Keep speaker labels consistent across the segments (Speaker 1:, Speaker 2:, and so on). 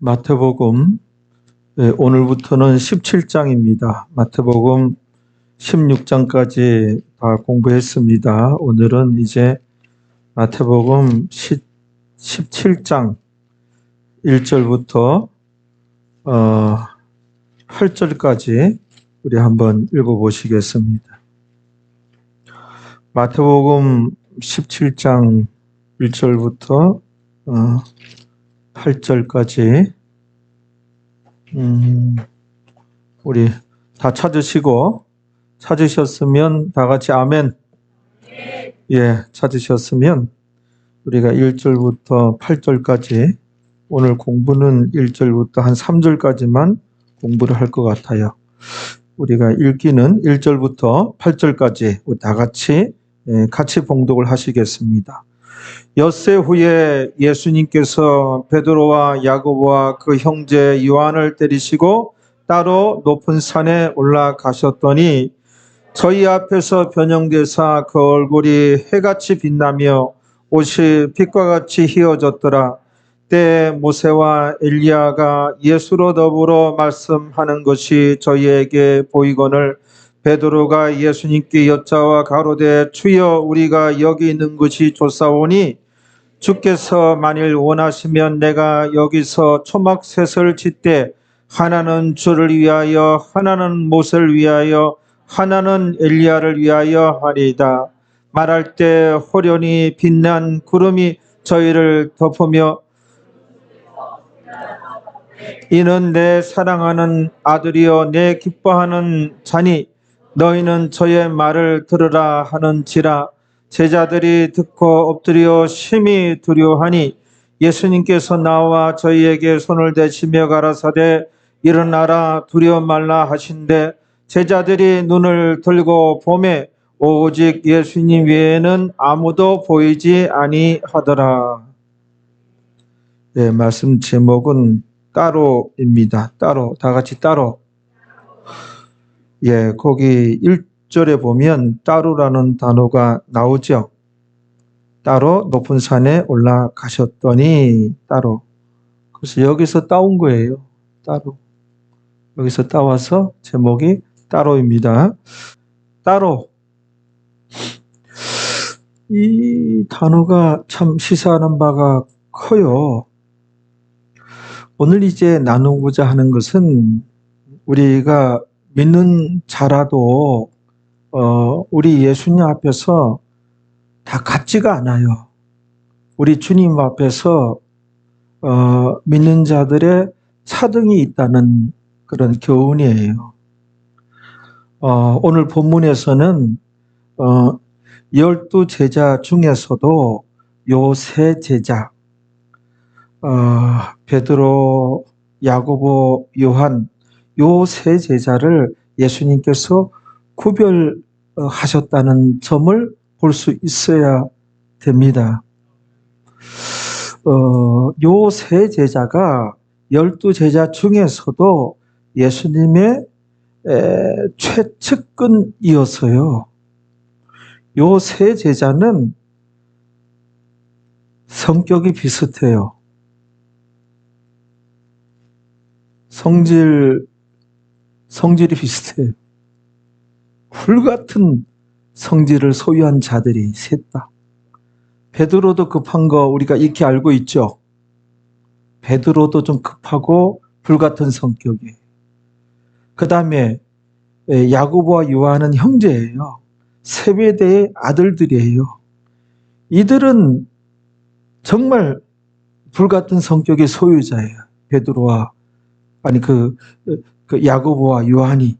Speaker 1: 마태복음 오늘부터는 17장입니다. 마태복음 16장까지 다 공부했습니다. 오늘은 이제 마태복음 17장 1절부터 8절까지 우리 한번 읽어보시겠습니다. 마태복음 17장 1절부터 8절까지 우리 다 찾으셨으면 다 같이 아멘. 예, 찾으셨으면 우리가 1절부터 8절까지 오늘 공부는 1절부터 한 3절까지만 공부를 할 것 같아요. 우리가 읽기는 1절부터 8절까지 다 같이 봉독을 하시겠습니다. 엿새 후에 예수님께서 베드로와 야고보와 그 형제 요한을 데리시고 따로 높은 산에 올라가셨더니 저희 앞에서 변형되사 그 얼굴이 해같이 빛나며 옷이 빛과 같이 휘어졌더라. 때에 모세와 엘리야가 예수로 더불어 말씀하는 것이 저희에게 보이거늘 베드로가 예수님께 여짜와 가로되 주여 우리가 여기 있는 것이 좋사오니 주께서 만일 원하시면 내가 여기서 초막셋을 짓되 하나는 주를 위하여 하나는 모세를 위하여 하나는 엘리야를 위하여 하리이다. 말할 때 호련히 빛난 구름이 저희를 덮으며 이는 내 사랑하는 아들이여 내 기뻐하는 자니 너희는 저의 말을 들으라 하는지라. 제자들이 듣고 엎드려 심히 두려워하니 예수님께서 나와 저희에게 손을 대시며 가라사대 일어나라 두려워 말라 하신대 제자들이 눈을 들고 보매 오직 예수님 외에는 아무도 보이지 아니하더라. 네, 말씀 제목은 따로입니다. 따로, 다 같이 따로. 예, 거기 1절에 보면 따로라는 단어가 나오죠. 따로 높은 산에 올라가셨더니 따로. 그래서 여기서 따온 거예요. 따로. 여기서 따와서 제목이 따로입니다. 따로. 이 단어가 참 시사하는 바가 커요. 오늘 이제 나누고자 하는 것은 우리가 믿는 자라도 우리 예수님 앞에서 다 같지가 않아요. 우리 주님 앞에서 믿는 자들의 차등이 있다는 그런 교훈이에요. 오늘 본문에서는 12제자 중에서도 요 세 제자 베드로, 야고보, 요한 요 세 제자를 예수님께서 구별하셨다는 점을 볼 수 있어야 됩니다. 요 세 제자가 12제자 중에서도 예수님의 최측근이었어요. 요 세 제자는 성격이 비슷해요. 성질이 비슷해요. 불같은 성질을 소유한 자들이 셋 다. 베드로도 급한 거 우리가 익히 알고 있죠. 베드로도 좀 급하고 불같은 성격이에요. 그 다음에 야고보와 요한은 형제예요. 세베대의 아들들이에요. 이들은 정말 불같은 성격의 소유자예요. 베드로와 그 야고보와 요한이.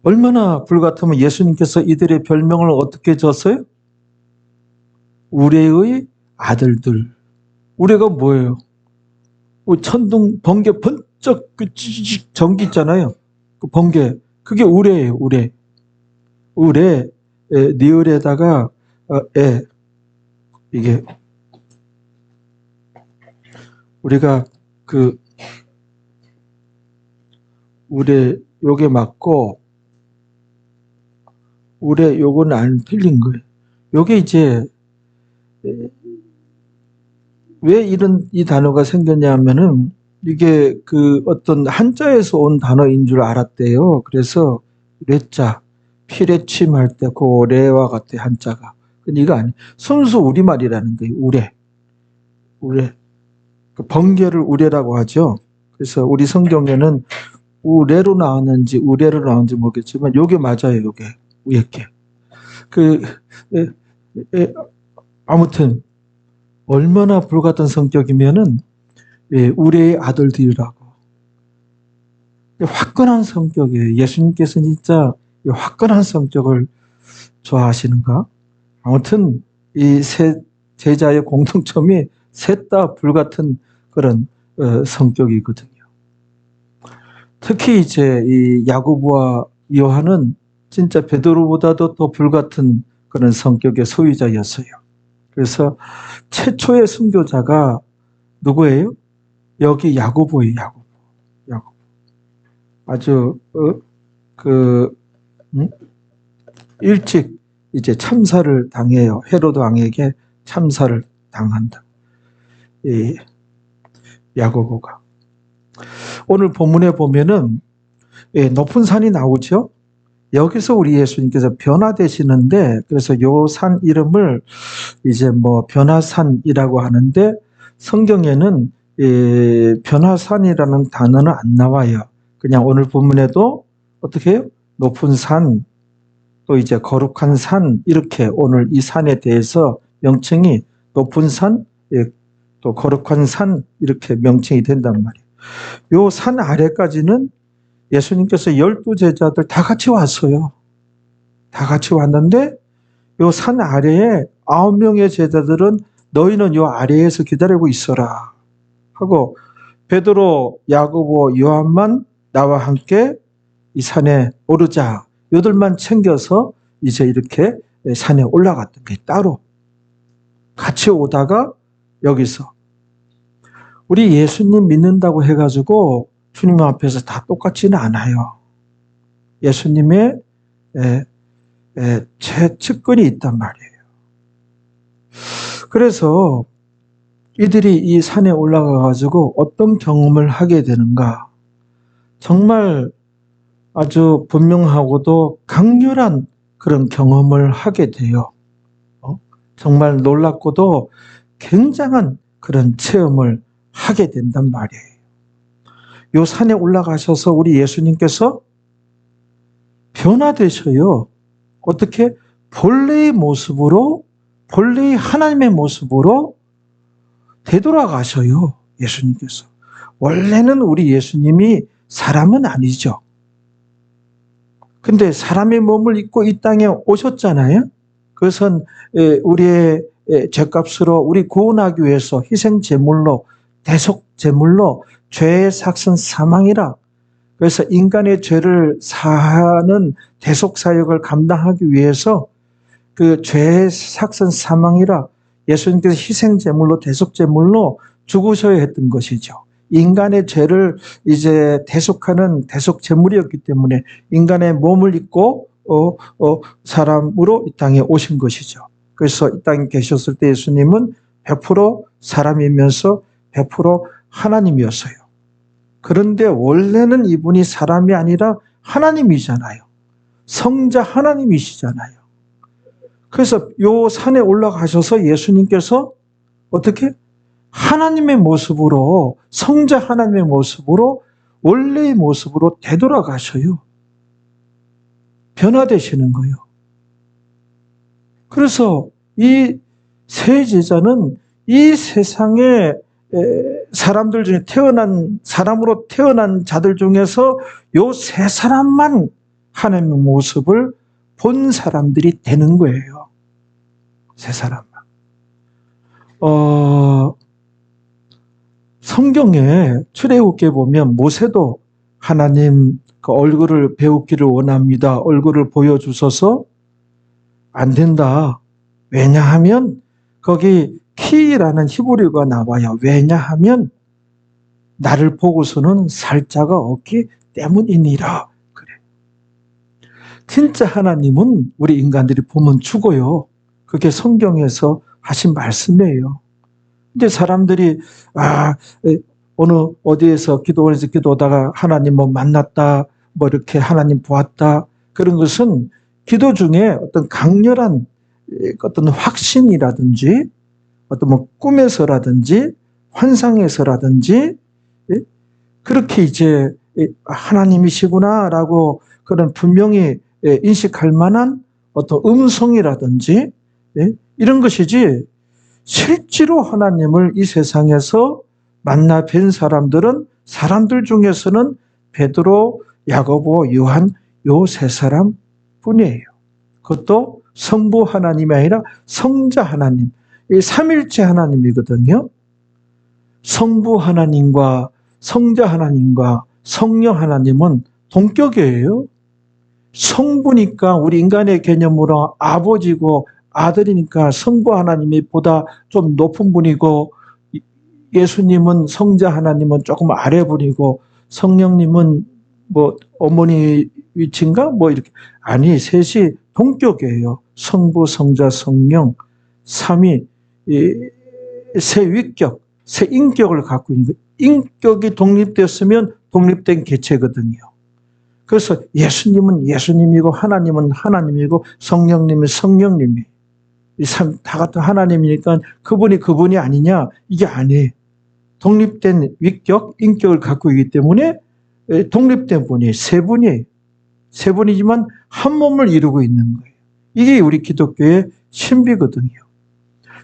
Speaker 1: 얼마나 불같으면 예수님께서 이들의 별명을 어떻게 줬어요? 우레의 아들들. 우레가 뭐예요? 천둥, 번개, 번쩍 전기 있잖아요. 그 번개. 그게 우레예요, 우레. 우레, 니을에다가, 이게, 우리가 우레, 요게 맞고, 우레, 요거는 안 틀린 거예요. 요게 이제, 왜 이 단어가 생겼냐 하면은 이게 그 어떤 한자에서 온 단어인 줄 알았대요. 그래서 레자, 피레침할 때 그 레와 같아 한자가. 근데 이거 아니. 순수 우리말이라는 거예요. 우레. 그 번개를 우레라고 하죠. 그래서 우리 성경에는 우레로 나왔는지 우레로 나왔는지 모르겠지만 요게 맞아요. 요게 우예께. 그 에, 아무튼 얼마나 불같은 성격이면은 우레의 아들들이라고. 화끈한 성격이에요. 예수님께서는 진짜 이 화끈한 성격을 좋아하시는가? 아무튼 이 세 제자의 공통점이 셋 다 불같은 그런 성격이거든요. 특히 이제 이 야고보와 요한은 진짜 베드로보다도 더 불같은 그런 성격의 소유자였어요. 그래서 최초의 순교자가 누구예요? 여기 야고보예요. 야고보. 아주 일찍 이제 참사를 당해요. 헤로드 왕에게 참사를 당한다. 이 야고보가. 오늘 본문에 보면은 높은 산이 나오죠. 여기서 우리 예수님께서 변화되시는데, 그래서 요 산 이름을 이제 뭐 변화산이라고 하는데, 성경에는 변화산이라는 단어는 안 나와요. 그냥 오늘 본문에도 어떻게 해요? 높은 산, 또 이제 거룩한 산, 이렇게 오늘 이 산에 대해서 명칭이 높은 산, 또 거룩한 산, 이렇게 명칭이 된단 말이에요. 요 산 아래까지는 예수님께서 12제자들 다 같이 왔어요. 다 같이 왔는데 요 산 아래에 9명의 제자들은 너희는 요 아래에서 기다리고 있어라 하고, 베드로, 야고보, 요한만 나와 함께 이 산에 오르자. 요들만 챙겨서 이제 이렇게 산에 올라갔던 게 따로. 같이 오다가 여기서 우리 예수님 믿는다고 해가지고 주님 앞에서 다 똑같지는 않아요. 예수님의 최측근이 있단 말이에요. 그래서 이들이 이 산에 올라가가지고 어떤 경험을 하게 되는가. 정말 아주 분명하고도 강렬한 그런 경험을 하게 돼요. 정말 놀랍고도 굉장한 그런 체험을 하게 된단 말이에요. 요 산에 올라가셔서 우리 예수님께서 변화되셔요. 어떻게? 본래의 모습으로, 본래의 하나님의 모습으로 되돌아가셔요. 예수님께서. 원래는 우리 예수님이 사람은 아니죠. 근데 사람의 몸을 입고 이 땅에 오셨잖아요. 그것은 우리의 죄값으로 우리 구원하기 위해서 희생제물로, 대속제물로 죄의 삭선 사망이라. 그래서 인간의 죄를 사하는 대속사역을 감당하기 위해서 그 죄의 삭선 사망이라 예수님께서 희생제물로, 대속제물로 죽으셔야 했던 것이죠. 인간의 죄를 이제 대속하는 대속제물이었기 때문에 인간의 몸을 입고 사람으로 이 땅에 오신 것이죠. 그래서 이 땅에 계셨을 때 예수님은 100% 사람이면서 100% 하나님이었어요. 그런데 원래는 이분이 사람이 아니라 하나님이잖아요. 성자 하나님이시잖아요. 그래서 요 산에 올라가셔서 예수님께서 어떻게? 하나님의 모습으로, 성자 하나님의 모습으로, 원래의 모습으로 되돌아가셔요. 변화되시는 거예요. 그래서 이 세 제자는 이 세상에 사람들 중에 사람으로 태어난 자들 중에서 요 세 사람만 하나님의 모습을 본 사람들이 되는 거예요. 세 사람만. 성경에 출애굽기에 보면 모세도 하나님 그 얼굴을 배우기를 원합니다. 얼굴을 보여주셔서 안 된다. 왜냐하면 거기 키라는 히브리어가 나와요. 왜냐하면 나를 보고서는 살 자가 없기 때문이니라. 그래. 진짜 하나님은 우리 인간들이 보면 죽어요. 그게 성경에서 하신 말씀이에요. 근데 사람들이 어느 어디에서 기도원에서 기도하다가 하나님 뭐 만났다, 뭐 이렇게 하나님 보았다, 그런 것은 기도 중에 어떤 강렬한 어떤 확신이라든지 어떤 뭐 꿈에서라든지 환상에서라든지 그렇게 이제 하나님이시구나라고 그런 분명히 인식할 만한 어떤 음성이라든지 이런 것이지, 실제로 하나님을 이 세상에서 만나 뵌 사람들은 사람들 중에서는 베드로, 야고보, 요한 요 세 사람 뿐이에요. 그것도 성부 하나님이 아니라 성자 하나님, 이 삼일체 하나님이거든요. 성부 하나님과 성자 하나님과 성령 하나님은 동격이에요. 성부니까 우리 인간의 개념으로 아버지고, 아들이니까 성부 하나님이 보다 좀 높은 분이고, 예수님은 성자 하나님은 조금 아래 분이고, 성령님은 뭐 어머니 위치인가 뭐 이렇게, 아니 셋이 동격이에요. 성부, 성자, 성령 삼위 세 위격, 세 인격을 갖고 있는 거예요. 인격이 독립되었으면 독립된 개체거든요. 그래서 예수님은 예수님이고 하나님은 하나님이고 성령님은 성령님이, 이 다 같은 하나님이니까 그분이 아니냐, 이게 아니에요. 독립된 위격, 인격을 갖고 있기 때문에 독립된 분이 세 분이에요. 세 분이지만 한 몸을 이루고 있는 거예요. 이게 우리 기독교의 신비거든요.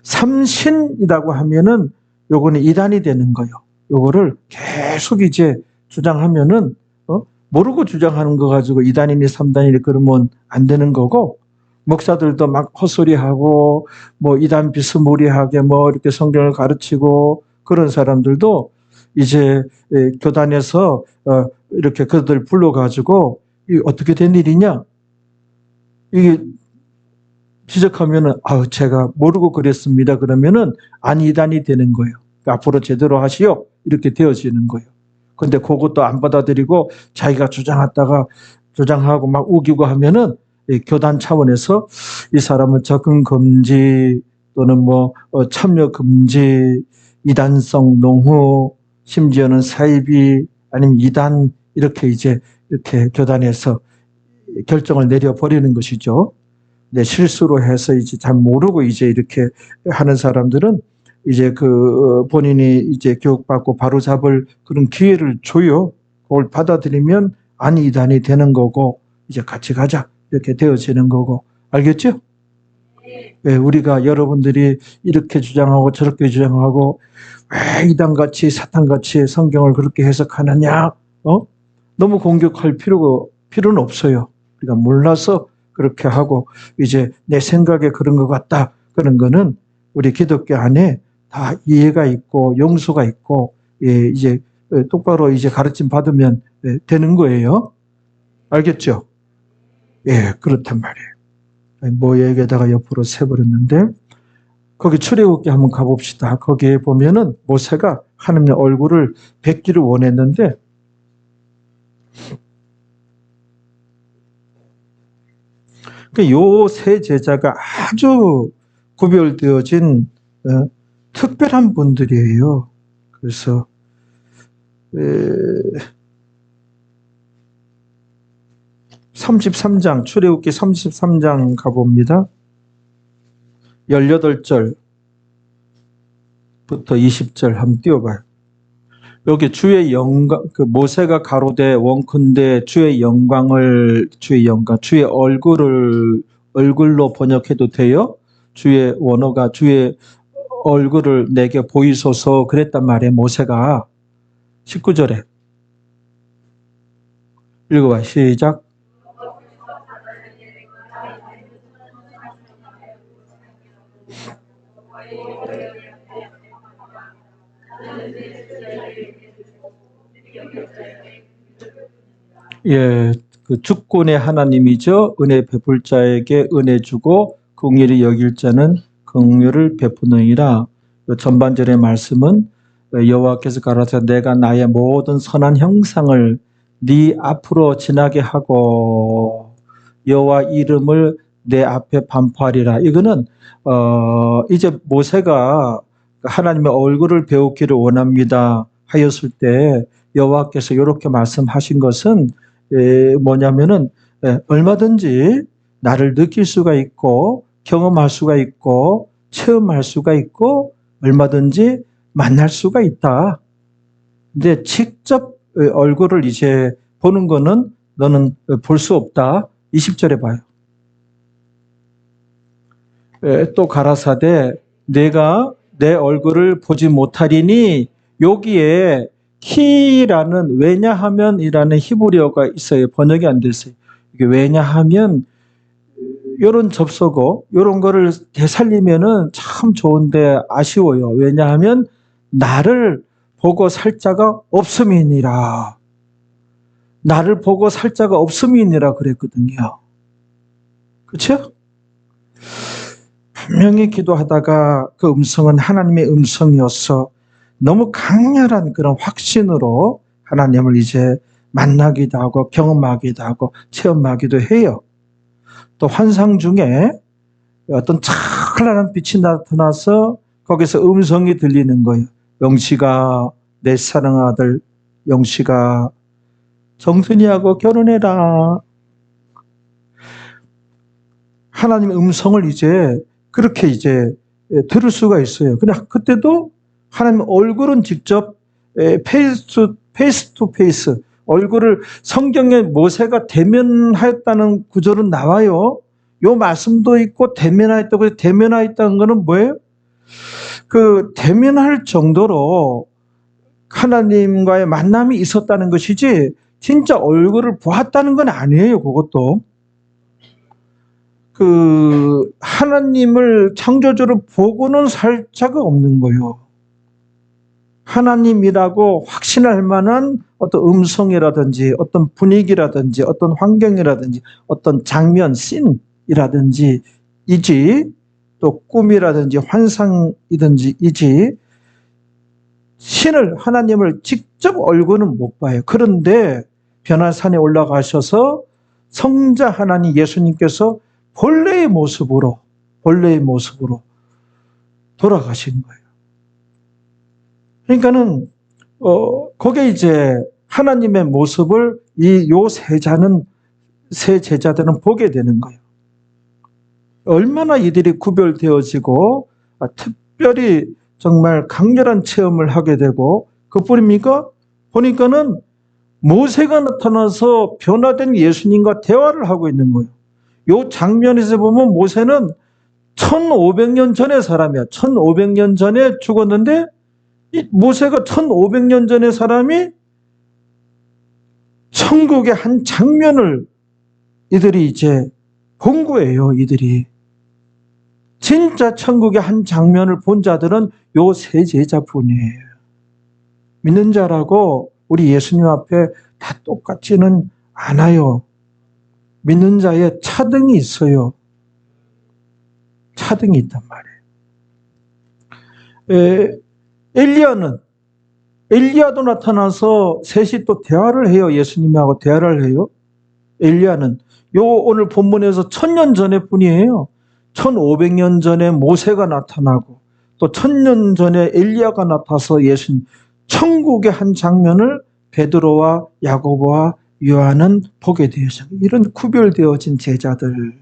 Speaker 1: 삼신이라고 하면은 요거는 이단이 되는 거예요. 요거를 계속 이제 주장하면은 모르고 주장하는 거 가지고 이단이니 삼단이니 그러면 안 되는 거고, 목사들도 막 헛소리하고 뭐 이단 비스무리하게 뭐 이렇게 성경을 가르치고 그런 사람들도 이제 교단에서 이렇게 그들 불러가지고 이 어떻게 된 일이냐, 이게 지적하면은 제가 모르고 그랬습니다 그러면은 이단이 되는 거예요. 그러니까 앞으로 제대로 하시오 이렇게 되어지는 거예요. 근데 그것도 안 받아들이고 자기가 주장하고 막 우기고 하면은 교단 차원에서 이 사람은 접근 금지 또는 뭐 참여 금지, 이단성 농후, 심지어는 사이비 아니면 이단, 이렇게 이제 이렇게 교단에서 결정을 내려버리는 것이죠. 네, 실수로 해서 이제 잘 모르고 이제 이렇게 하는 사람들은 이제 본인이 이제 교육받고 바로 잡을 그런 기회를 줘요. 그걸 받아들이면 이단이 되는 거고, 이제 같이 가자 이렇게 되어지는 거고, 알겠죠? 네, 우리가 여러분들이 이렇게 주장하고 저렇게 주장하고 왜 이단같이 사탄같이 성경을 그렇게 해석하느냐, 너무 공격할 필요는 없어요. 우리가 몰라서 그렇게 하고 이제 내 생각에 그런 것 같다, 그런 거는 우리 기독교 안에 다 이해가 있고 용서가 있고 이제 똑바로 이제 가르침 받으면 되는 거예요. 알겠죠? 예, 그렇단 말이에요. 모에게다가 옆으로 세버렸는데, 거기 출애굽기 한번 가봅시다. 거기에 보면은 모세가 하나님의 얼굴을 뵙기를 원했는데 요 세 제자가 아주 구별되어진 특별한 분들이에요. 그래서 33장, 출애굽기 33장 가봅니다. 18절부터 20절 한번 띄워봐요. 여기 주의 영광, 모세가 가로되 원컨대 주의 얼굴로 번역해도 돼요? 주의 원어가 주의 얼굴을 내게 보이소서 그랬단 말이에요, 모세가. 19절에. 읽어봐, 시작. 예, 주권의 하나님이죠. 은혜 베풀 자에게 은혜 주고 긍휼히 여길 자는 긍휼을 베푸느니라. 전반절의 말씀은 여호와께서 가라사대 내가 나의 모든 선한 형상을 네 앞으로 지나게 하고 여호와 이름을 내 앞에 반포하리라. 이거는 이제 모세가 하나님의 얼굴을 배우기를 원합니다 하였을 때 여호와께서 이렇게 말씀하신 것은 뭐냐면은 얼마든지 나를 느낄 수가 있고 경험할 수가 있고 체험할 수가 있고 얼마든지 만날 수가 있다. 근데 직접 얼굴을 이제 보는 거는 너는 볼 수 없다. 20절에 봐요. 또 가라사대 내가 내 얼굴을 보지 못하리니 여기에 키라는 왜냐하면이라는 히브리어가 있어요. 번역이 안 됐어요. 이게 왜냐하면 이런 접속어 이런 거를 되살리면은 참 좋은데 아쉬워요. 왜냐하면 나를 보고 살 자가 없음이니라. 나를 보고 살 자가 없음이니라 그랬거든요. 그렇죠? 분명히 기도하다가 그 음성은 하나님의 음성이어서 너무 강렬한 그런 확신으로 하나님을 이제 만나기도 하고 경험하기도 하고 체험하기도 해요. 또 환상 중에 어떤 찬란한 빛이 나타나서 거기서 음성이 들리는 거예요. 영식아, 내 사랑하는 아들 영식아, 정순이하고 결혼해라. 하나님의 음성을 이제 그렇게 이제 들을 수가 있어요. 근데 그때도 하나님 얼굴은 직접 페이스 투 페이스 얼굴을 성경에 모세가 대면하였다는 구절은 나와요. 요 말씀도 있고 대면하였다고. 대면하였다는 거는 뭐예요? 그 대면할 정도로 하나님과의 만남이 있었다는 것이지 진짜 얼굴을 보았다는 건 아니에요. 그것도 그 하나님을 창조주를 보고는 살 자가 없는 거예요. 하나님이라고 확신할 만한 어떤 음성이라든지 어떤 분위기라든지 어떤 환경이라든지 어떤 장면, 씬이라든지 이지 또 꿈이라든지 환상이든지 이지 신을 하나님을 직접 얼굴은 못 봐요. 그런데 변화산에 올라가셔서 성자 하나님 예수님께서 본래의 모습으로 돌아가신 거예요. 그러니까는 거기에 이제 하나님의 모습을 세 제자들은 보게 되는 거예요. 얼마나 이들이 구별되어지고 특별히 정말 강렬한 체험을 하게 되고 그뿐입니까? 보니까는 모세가 나타나서 변화된 예수님과 대화를 하고 있는 거예요. 이 장면에서 보면 모세는 1500년 전의 사람이야. 1500년 전에 죽었는데 이 모세가 1500년 전의 사람이 천국의 한 장면을 이들이 이제 본 거예요. 이들이. 진짜 천국의 한 장면을 본 자들은 요 세 제자뿐이에요. 믿는 자라고 우리 예수님 앞에 다 똑같지는 않아요. 믿는 자에 차등이 있어요. 차등이 있단 말이에요. 엘리야도 나타나서 셋이 또 대화를 해요. 예수님하고 대화를 해요. 엘리야는 오늘 본문에서 1000년 전의 분이에요. 1500년 전에 모세가 나타나고 또 1000년 전에 엘리야가 나타나서 예수님 천국의 한 장면을 베드로와 야고보와 요한은 보게 되어서 이런 구별되어진 제자들,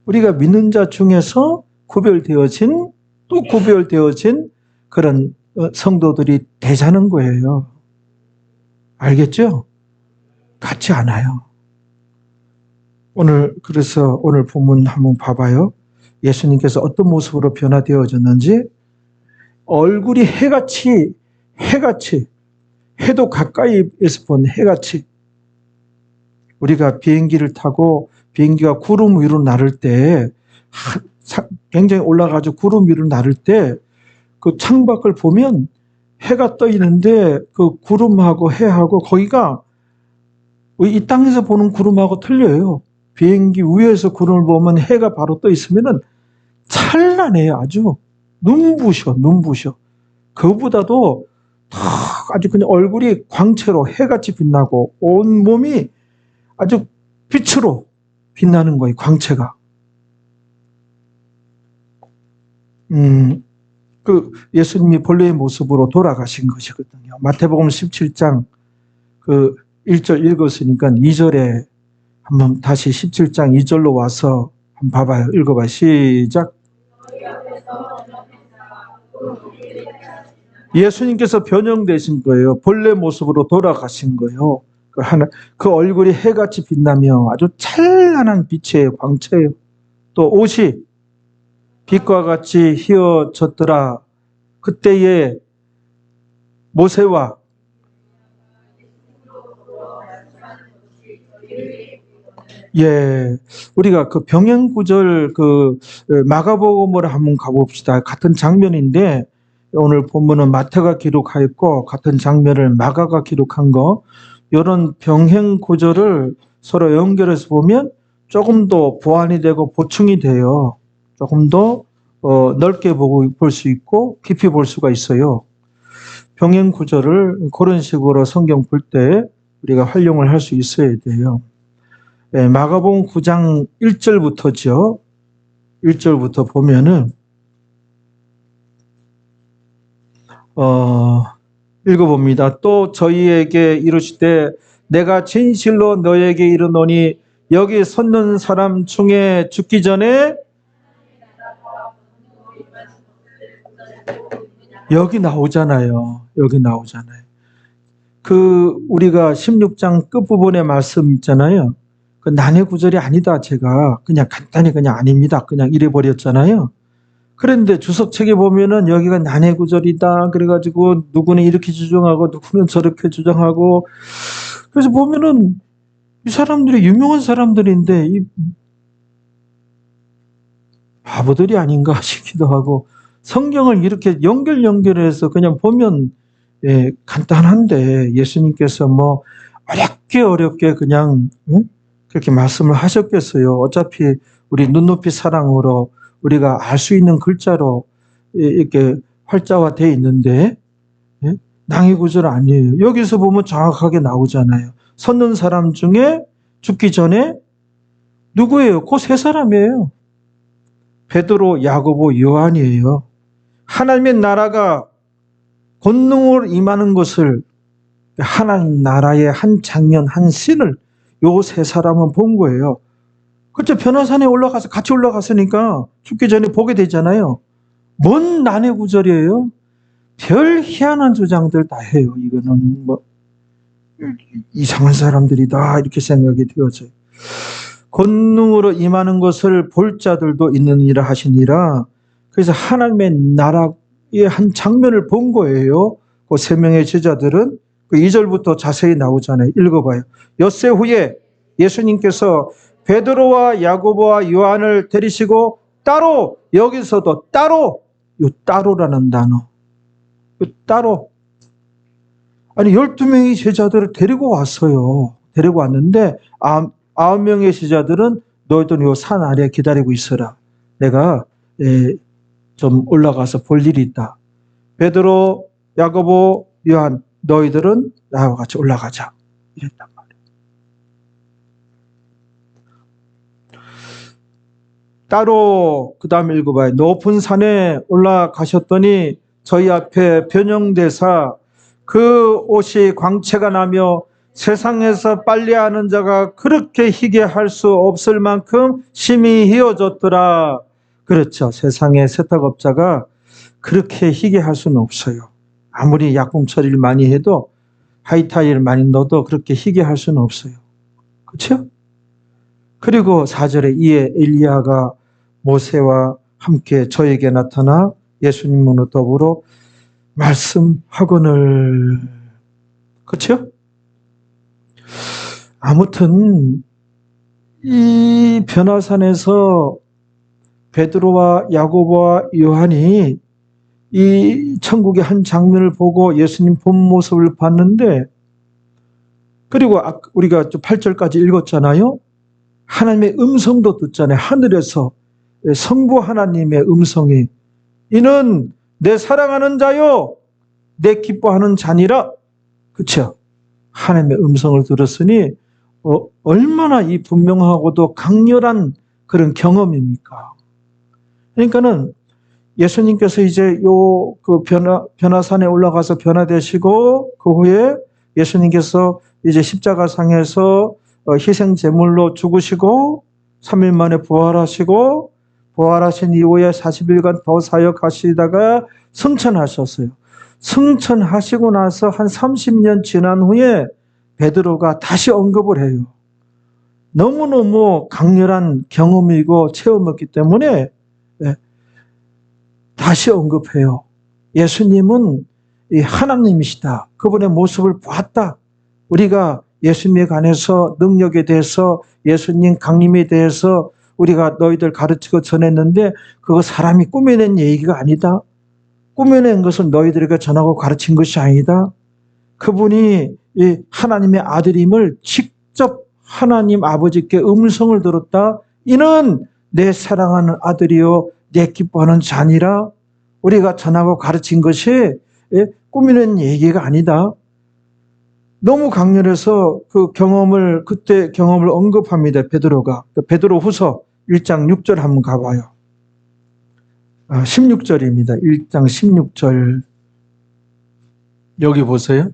Speaker 1: 우리가 믿는 자 중에서 구별되어진 그런 성도들이 되자는 거예요. 알겠죠? 같지 않아요. 그래서 오늘 본문 한번 봐봐요. 예수님께서 어떤 모습으로 변화되어졌는지 얼굴이 해같이 해도 가까이에서 본 해같이 우리가 비행기를 타고 비행기가 구름 위로 나를 때 굉장히 올라가지고 구름 위로 나를 때 그 창밖을 보면 해가 떠 있는데 그 구름하고 해하고 거기가 이 땅에서 보는 구름하고 틀려요. 비행기 위에서 구름을 보면 해가 바로 떠 있으면은 찬란해요. 아주 눈부셔. 그보다도 아주 그냥 얼굴이 광채로 해같이 빛나고 온 몸이 아주 빛으로 빛나는 거예요. 광채가. 그 예수님이 본래의 모습으로 돌아가신 것이거든요. 마태복음 17장 그 1절 읽었으니까 2절에 한번 다시 17장 2절로 와서 한번 봐봐요. 읽어봐요. 시작. 예수님께서 변형되신 거예요. 본래 모습으로 돌아가신 거예요. 그 얼굴이 해같이 빛나며 아주 찬란한 빛의 광채예요. 또 옷이 빛과 같이 휘어졌더라. 그때의 모세와 우리가 그 병행 구절 그 마가복음으로 한번 가봅시다. 같은 장면인데 오늘 본문은 마태가 기록하였고 같은 장면을 마가가 기록한 거 이런 병행 구절을 서로 연결해서 보면 조금 더 보완이 되고 보충이 돼요. 조금 더 넓게 볼 수 있고 깊이 볼 수가 있어요. 병행 구절을 그런 식으로 성경 볼 때 우리가 활용을 할 수 있어야 돼요. 마가복음 9장 1절부터죠. 1절부터 보면은 읽어봅니다. 또 저희에게 이르시되 내가 진실로 너에게 이르노니 여기 섰는 사람 중에 죽기 전에 여기 나오잖아요. 그 우리가 16장 끝부분의 말씀 있잖아요. 그 난해 구절이 아니다. 제가 그냥 간단히 그냥 아닙니다. 그냥 이래 버렸잖아요. 그런데 주석책에 보면은 여기가 난해 구절이다. 그래가지고 누구는 이렇게 주장하고 누구는 저렇게 주장하고 그래서 보면은 이 사람들이 유명한 사람들인데 이 바보들이 아닌가 싶기도 하고 성경을 이렇게 연결해서 그냥 보면 간단한데 예수님께서 뭐 어렵게 그냥 그렇게 말씀을 하셨겠어요. 어차피 우리 눈높이 사랑으로 우리가 알 수 있는 글자로 이렇게 활자화되어 있는데 낭의 구절 아니에요. 여기서 보면 정확하게 나오잖아요. 섰는 사람 중에 죽기 전에 누구예요? 그 세 사람이에요. 베드로, 야고보, 요한이에요. 하나님의 나라가 권능으로 임하는 것을 하나님 나라의 한 장면, 한 씬을 요 세 사람은 본 거예요. 그때 변화산에 올라가서 같이 올라갔으니까 죽기 전에 보게 되잖아요. 뭔 난해 구절이에요? 별 희한한 주장들 다 해요. 이거는 뭐 이상한 사람들이다 이렇게 생각이 되어져요. 권능으로 임하는 것을 볼 자들도 있느니라 하시니라. 그래서 하나님의 나라의 한 장면을 본 거예요. 그 세 명의 제자들은 그 2절부터 자세히 나오잖아요. 읽어봐요. 엿새 후에 예수님께서 베드로와 야고보와 요한을 데리시고 따로 여기서도 따로 요 따로라는 단어 요 따로 아니 12명의 제자들을 데리고 왔어요. 데리고 왔는데 9명의 제자들은 너희들은 요 산 아래 기다리고 있어라. 내가 좀 올라가서 볼 일이 있다. 베드로, 야고보, 요한 너희들은 나와 같이 올라가자. 이랬단 말이에요. 따로 그 다음에 읽어봐요. 높은 산에 올라가셨더니 저희 앞에 변형되사 그 옷이 광채가 나며 세상에서 빨래하는 자가 그렇게 희게 할 수 없을 만큼 심히 희어졌더라. 그렇죠. 세상의 세탁업자가 그렇게 희게 할 수는 없어요. 아무리 약품 처리를 많이 해도 하이타이를 많이 넣어도 그렇게 희게 할 수는 없어요. 그렇죠? 그리고 4절에 이에 엘리야가 모세와 함께 저에게 나타나 예수님으로 더불어 말씀하거늘. 그렇죠? 아무튼 이 변화산에서 베드로와 야고보와 요한이 이 천국의 한 장면을 보고 예수님 본 모습을 봤는데 그리고 우리가 8절까지 읽었잖아요. 하나님의 음성도 듣잖아요. 하늘에서 성부 하나님의 음성이 이는 내 사랑하는 자요 내 기뻐하는 자니라. 그렇죠? 하나님의 음성을 들었으니 얼마나 이 분명하고도 강렬한 그런 경험입니까? 그러니까는 예수님께서 이제 그 변화산에 올라가서 변화되시고 그 후에 예수님께서 이제 십자가상에서 희생 제물로 죽으시고 3일 만에 부활하시고 부활하신 이후에 40일간 더 사역하시다가 승천하셨어요. 승천하시고 나서 한 30년 지난 후에 베드로가 다시 언급을 해요. 너무너무 강렬한 경험이고 체험이었기 때문에 다시 언급해요. 예수님은 하나님이시다. 그분의 모습을 봤다. 우리가 예수님에 관해서 능력에 대해서 예수님 강림에 대해서 우리가 너희들 가르치고 전했는데 그거 사람이 꾸며낸 얘기가 아니다. 꾸며낸 것은 너희들에게 전하고 가르친 것이 아니다. 그분이 이 하나님의 아들임을 직접 하나님 아버지께 음성을 들었다. 이는 내 사랑하는 아들이요 내 기뻐하는 자니라. 우리가 전하고 가르친 것이 꾸미는 얘기가 아니다. 너무 강렬해서 그때 경험을 언급합니다. 베드로가. 베드로 후서 1장 6절 한번 가봐요. 16절입니다. 1장 16절. 여기 보세요.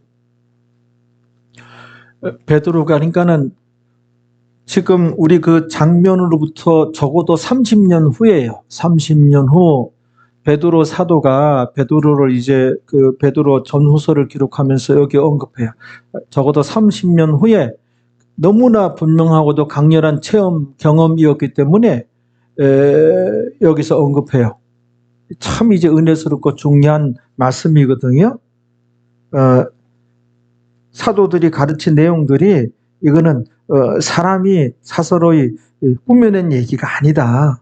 Speaker 1: 베드로가 그러니까는 지금 우리 그 장면으로부터 적어도 30년 후예요. 30년 후 베드로 사도가 베드로를 이제 그 베드로 전후서를 기록하면서 여기 언급해요. 적어도 30년 후에 너무나 분명하고도 강렬한 체험 경험이었기 때문에 여기서 언급해요. 참 이제 은혜스럽고 중요한 말씀이거든요. 사도들이 가르친 내용들이 이거는 사람이 사서로이 꾸며낸 얘기가 아니다.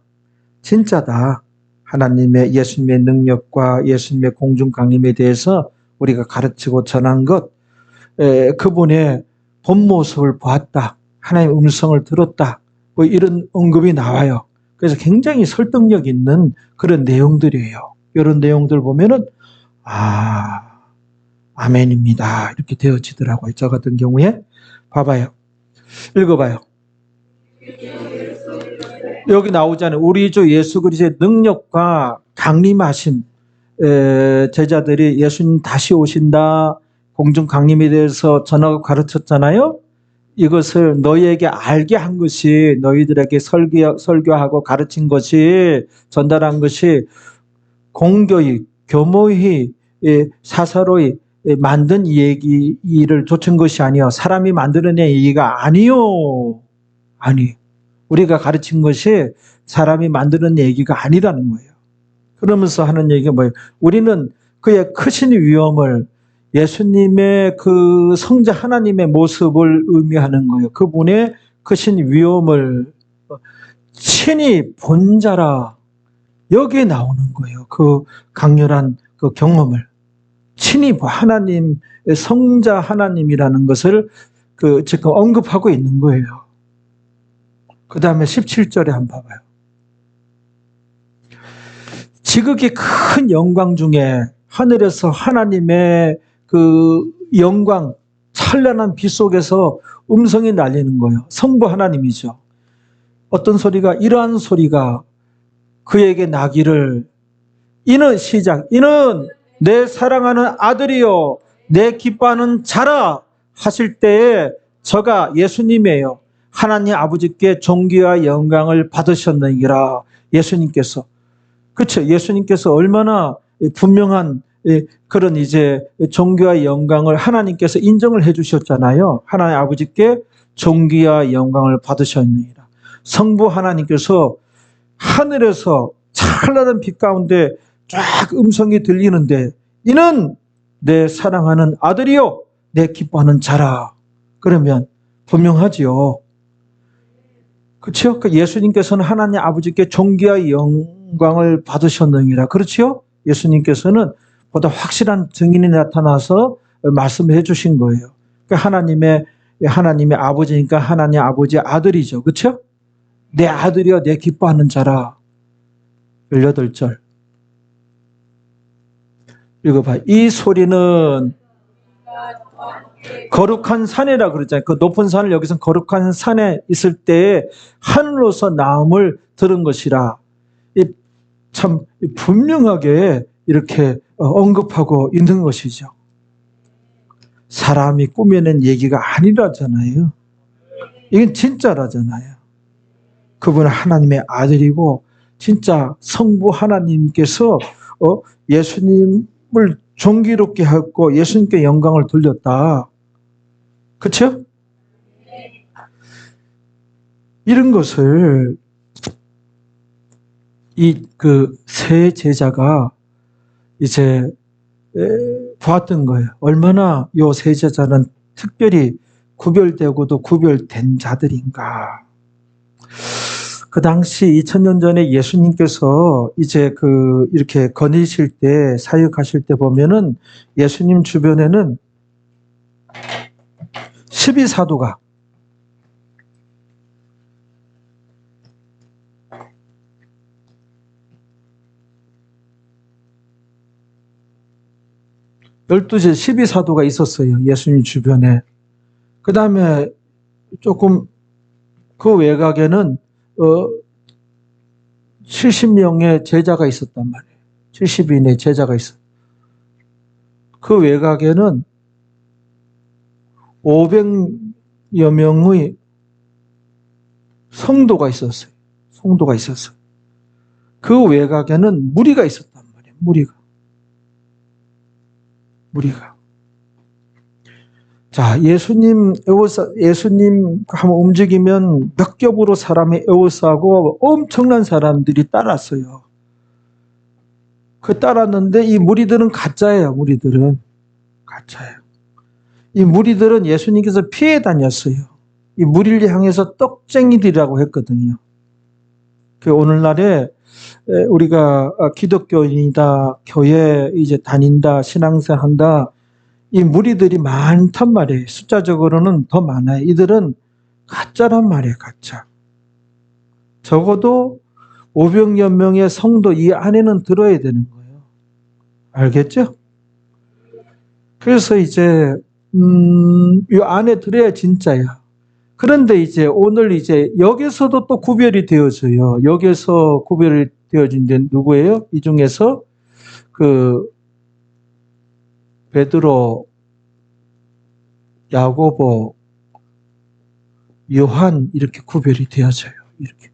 Speaker 1: 진짜다. 하나님의 예수님의 능력과 예수님의 공중 강림에 대해서 우리가 가르치고 전한 것, 그분의 본 모습을 보았다. 하나님의 음성을 들었다. 뭐 이런 언급이 나와요. 그래서 굉장히 설득력 있는 그런 내용들이에요. 이런 내용들 보면은 아멘입니다. 이렇게 되어지더라고요. 저 같은 경우에 봐봐요. 읽어봐요. 여기 나오잖아요. 우리 주 예수 그리스도의 능력과 강림하심. 제자들이 예수님 다시 오신다. 공중 강림에 대해서 전하고 가르쳤잖아요. 이것을 너희에게 알게 한 것이 너희들에게 설교하고 가르친 것이 전달한 것이 공교히 교모히 사사로이 만든 얘기를 좇은 것이 아니요 사람이 만들어낸 얘기가 아니요. 아니 우리가 가르친 것이 사람이 만드는 얘기가 아니라는 거예요. 그러면서 하는 얘기가 뭐예요? 우리는 그의 크신 위엄을 예수님의 그 성자 하나님의 모습을 의미하는 거예요. 그분의 크신 위엄을 친히 본 자라 여기에 나오는 거예요. 그 강렬한 그 경험을 친히 하나님 성자 하나님이라는 것을 지금 언급하고 있는 거예요. 그 다음에 17절에 한번 봐봐요. 지극히 큰 영광 중에 하늘에서 하나님의 그 영광 찬란한 빛 속에서 음성이 날리는 거예요. 성부 하나님이죠. 어떤 소리가 이러한 소리가 그에게 나기를 이는 내 사랑하는 아들이요 내 기뻐하는 자라 하실 때에 저가 예수님이에요. 하나님 아버지께 존귀와 영광을 받으셨느니라. 예수님께서 그렇죠. 예수님께서 얼마나 분명한 그런 이제 존귀와 영광을 하나님께서 인정을 해주셨잖아요. 하나님 아버지께 존귀와 영광을 받으셨느니라. 성부 하나님께서 하늘에서 찬란한 빛 가운데 쫙 음성이 들리는데 이는 내 사랑하는 아들이요 내 기뻐하는 자라. 그러면 분명하지요. 그렇죠? 예수님께서는 하나님 아버지께 존귀와 영광을 받으셨느니라. 그렇죠? 예수님께서는 보다 확실한 증인이 나타나서 말씀해 주신 거예요. 하나님의 아버지니까 하나님 아버지의 아들이죠. 그렇죠? 내 아들이여 내 기뻐하는 자라. 18절. 읽어봐. 이 소리는 거룩한 산이라 그러잖아요. 그 높은 산을 여기서 거룩한 산에 있을 때에 하늘로서 나음을 들은 것이라. 이 참 분명하게 이렇게 언급하고 있는 것이죠. 사람이 꾸며낸 얘기가 아니라잖아요. 이건 진짜라잖아요. 그분은 하나님의 아들이고 진짜 성부 하나님께서 예수님을 존귀롭게 하고 예수님께 영광을 돌렸다. 그렇죠? 이런 것을 세 제자가 이제 보았던 거예요. 얼마나 이 세 제자는 특별히 구별되고도 구별된 자들인가. 그 당시 2000년 전에 예수님께서 이제 이렇게 거니실 때, 사역하실 때 보면은 예수님 주변에는 12사도가 열두제 12사도가 있었어요. 예수님 주변에. 그 다음에 조금 그 외곽에는 70명의 제자가 있었단 말이에요. 70인의 제자가 있어요. 그 외곽에는 500여 명의 성도가 있었어요. 성도가 있었어요. 그 외곽에는 무리가 있었단 말이에요. 무리가. 자, 예수님 한번 움직이면 몇 겹으로 사람이 에워싸고 엄청난 사람들이 따랐어요. 따랐는데 이 무리들은 가짜예요. 무리들은 가짜예요. 이 무리들은 예수님께서 피해 다녔어요. 이 무리를 향해서 떡쟁이들이라고 했거든요. 오늘날에 우리가 기독교인이다, 교회 이제 다닌다, 신앙생활 한다, 이 무리들이 많단 말이에요. 숫자적으로는 더 많아요. 이들은 가짜란 말이에요. 가짜. 적어도 500여 명의 성도 이 안에는 들어야 되는 거예요. 알겠죠? 그래서 이제 이 안에 들어야 진짜야. 그런데 이제 오늘 이제 여기서도 또 구별이 되어져요. 여기서 구별이 되어진 게 누구예요? 이 중에서 베드로, 야고보, 요한 이렇게 구별이 되어져요. 이렇게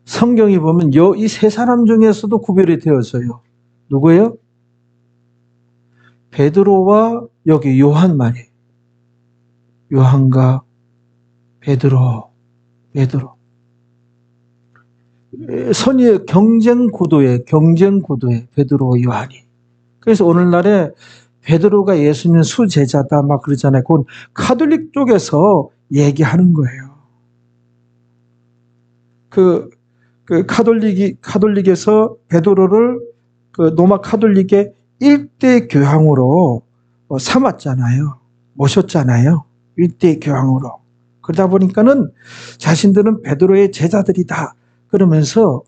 Speaker 1: 성경이 보면 이 세 사람 중에서도 구별이 되어져요. 누구예요? 베드로와 여기 요한 말이에요. 요한과 베드로. 선의의 경쟁 구도에 베드로와 요한이. 그래서 오늘날에 베드로가 예수님 수제자다 막 그러잖아요. 그건 카톨릭 쪽에서 얘기하는 거예요. 카톨릭에서 베드로를 로마 카톨릭의 일대 교황으로 삼았잖아요. 모셨잖아요. 일대 교황으로. 그러다 보니까는 자신들은 베드로의 제자들이다. 그러면서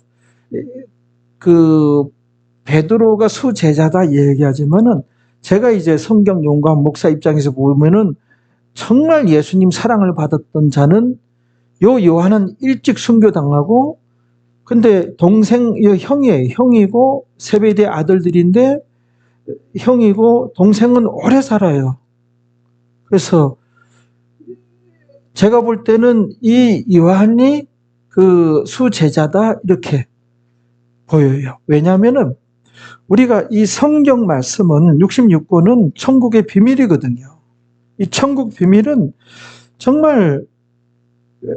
Speaker 1: 베드로가 수제자다 얘기하지만은 제가 이제 성경 연구한 목사 입장에서 보면은 정말 예수님 사랑을 받았던 자는 요한은 일찍 순교당하고 근데 형이고 세베대 아들들인데 형이고 동생은 오래 살아요. 그래서 제가 볼 때는 이 요한이 수제자다 이렇게 보여요. 왜냐하면은 우리가 이 성경 말씀은 66권은 천국의 비밀이거든요. 이 천국 비밀은 정말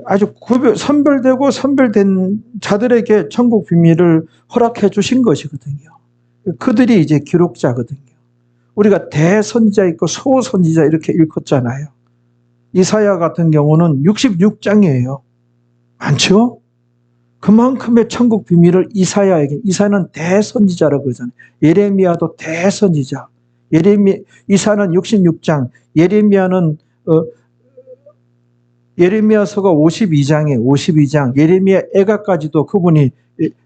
Speaker 1: 아주 선별되고 선별된 자들에게 천국 비밀을 허락해 주신 것이거든요. 그들이 이제 기록자거든요. 우리가 대선지자 있고 소선지자 이렇게 읽었잖아요. 이사야 같은 경우는 66장이에요. 많죠? 그만큼의 천국 비밀을 이사야는 대선지자라고 그러잖아요. 예레미야도 대선지자. 이사야는 66장, 예레미야서가 52장, 예레미야 애가까지도 그분이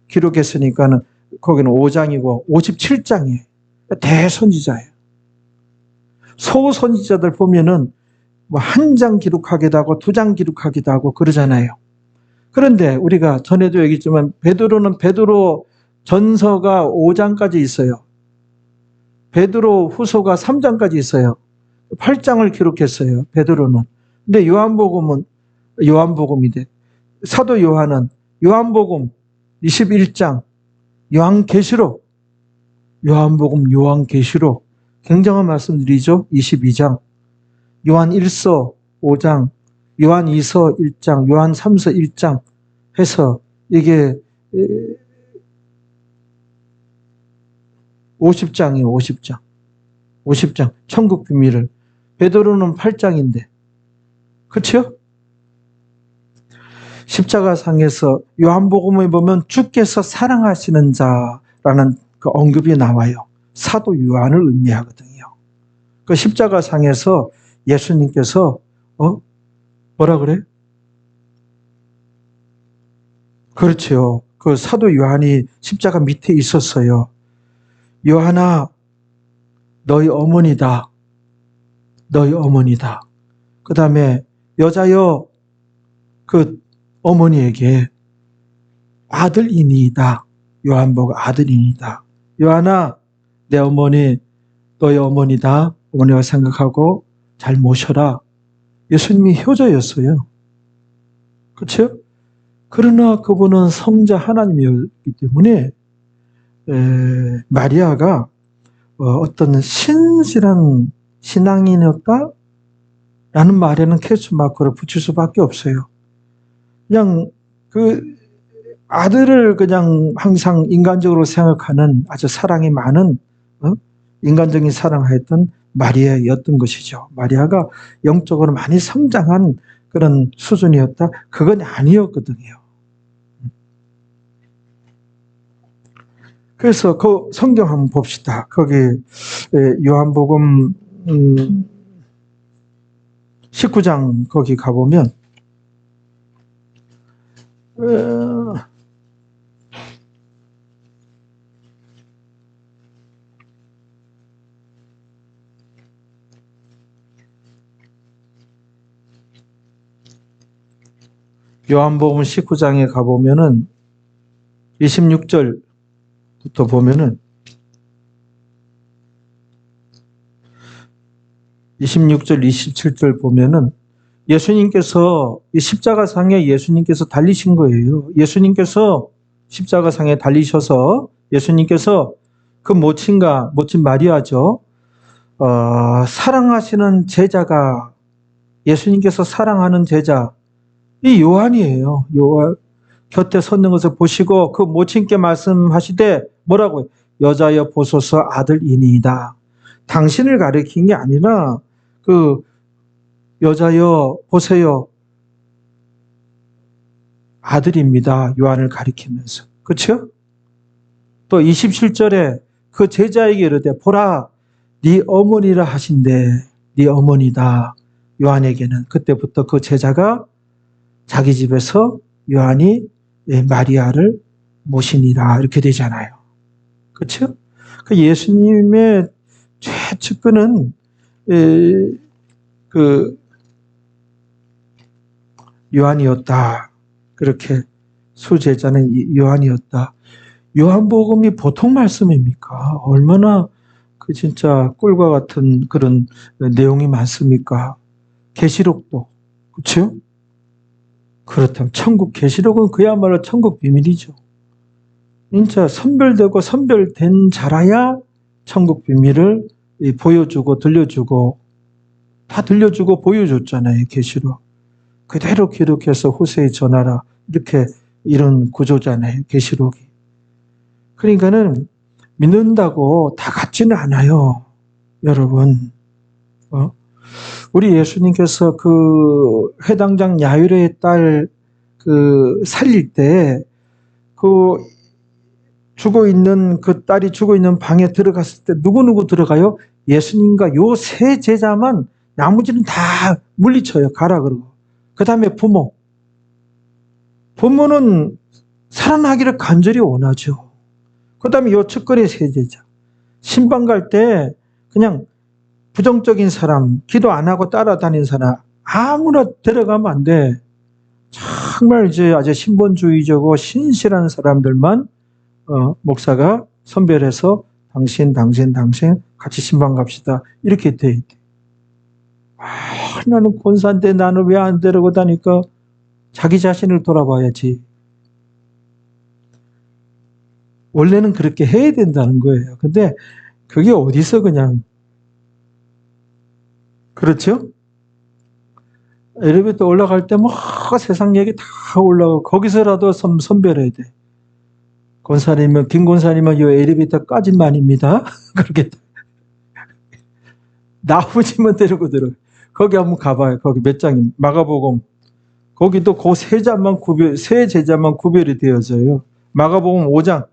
Speaker 1: 기록했으니까는 거기는 5장이고 57장이에요. 대선지자예요. 소선지자들 보면은 뭐 한 장 기록하기도 하고 2장 기록하기도 하고 그러잖아요. 그런데 우리가 전에도 얘기했지만 베드로는 베드로 전서가 5장까지 있어요. 베드로 후서가 3장까지 있어요. 8장을 기록했어요. 베드로는. 근데 요한복음인데 사도 요한은 요한복음 21장, 요한계시록, 요한복음, 요한계시록 굉장한 말씀드리죠. 22장, 요한 1서 5장, 요한 2서 1장, 요한 3서 1장 해서 이게 50장이에요. 50장. 50장. 천국 비밀을. 베드로는 8장인데. 그렇죠? 십자가상에서 요한복음에 보면 주께서 사랑하시는 자라는 그 언급이 나와요. 사도 요한을 의미하거든요. 그 십자가상에서 예수님께서 뭐라 그래? 그렇죠. 그 사도 요한이 십자가 밑에 있었어요. 요한아, 너희 어머니다. 너희 어머니다. 그 다음에 여자여 그 어머니에게 아들이니이다. 요한복음 아들이니이다. 요한아, 내 어머니, 너희 어머니다. 어머니가 생각하고 잘 모셔라. 예수님이 효자였어요. 그렇죠? 그러나 그분은 성자 하나님이었기 때문에 마리아가 어떤 신실한 신앙인이었다? 라는 말에는 캐치 마크를 붙일 수밖에 없어요. 그냥 그 아들을 그냥 항상 인간적으로 생각하는 아주 사랑이 많은 인간적인 사랑하였던 마리아였던 것이죠. 마리아가 영적으로 많이 성장한 그런 수준이었다? 그건 아니었거든요. 그래서 그 성경 한번 봅시다. 거기 요한복음 19장 거기 가보면 요한복음 19장에 가보면은 26절부터 보면은 26절, 27절 보면은 예수님께서 이 십자가상에 예수님께서 달리신 거예요. 예수님께서 십자가상에 달리셔서 예수님께서 그 모친 마리아죠. 사랑하시는 제자가 예수님께서 사랑하는 제자 이 요한이에요. 요한 곁에 섰는 것을 보시고 그 모친께 말씀하시되 뭐라고요? 여자여 보소서 아들이니이다. 당신을 가리킨 게 아니라 그 여자여 보세요. 아들입니다. 요한을 가리키면서. 그렇죠? 또 27절에 그 제자에게 이르되 보라 네 어머니라 하신대. 네 어머니다. 요한에게는 그때부터 그 제자가 자기 집에서 요한이 마리아를 모시니라 이렇게 되잖아요. 그렇죠? 그 예수님의 최측근은 그 요한이었다. 그렇게 수제자는 요한이었다. 요한복음이 보통 말씀입니까? 얼마나 그 진짜 꿀과 같은 그런 내용이 많습니까? 계시록도 그렇죠? 그렇다면 천국 계시록은 그야말로 천국 비밀이죠. 진짜 선별되고 선별된 자라야 천국 비밀을 보여주고 들려주고 다 들려주고 보여줬잖아요. 계시록. 그대로 기록해서 후세에 전하라. 이렇게 이런 구조잖아요. 계시록이. 그러니까는 믿는다고 다 같지는 않아요. 여러분. 우리 예수님께서 그 회당장 야이로의 딸 그 살릴 때 그 딸이 죽어 있는 방에 들어갔을 때 누구 들어가요? 예수님과 요 세 제자만 나머지는 다 물리쳐요. 가라 그러고. 그 다음에 부모는 살아나기를 간절히 원하죠. 그 다음에 요 측근의 세 제자. 신방 갈 때 그냥 부정적인 사람, 기도 안 하고 따라다니는 사람 아무나 데려가면 안 돼. 정말 이제 아주 신본주의적이고 신실한 사람들만 목사가 선별해서 당신 같이 신방 갑시다. 이렇게 돼 있대. 나는 권사인데 나는 왜 안 데리고 다니까? 자기 자신을 돌아봐야지. 원래는 그렇게 해야 된다는 거예요. 근데 그게 어디서 그냥, 그렇죠? 엘리베이터 올라갈 때 뭐 세상 얘기 다 올라가고 거기서라도 선별해야 돼. 권사님은, 김 권사님은 이 엘리베이터까지만입니다. 그렇게 나머지만 데리고 들어. 거기 한번 가봐요. 거기 몇 장임? 마가복음. 거기도 그 세 제자만 구별이 되어져요. 마가복음 5장.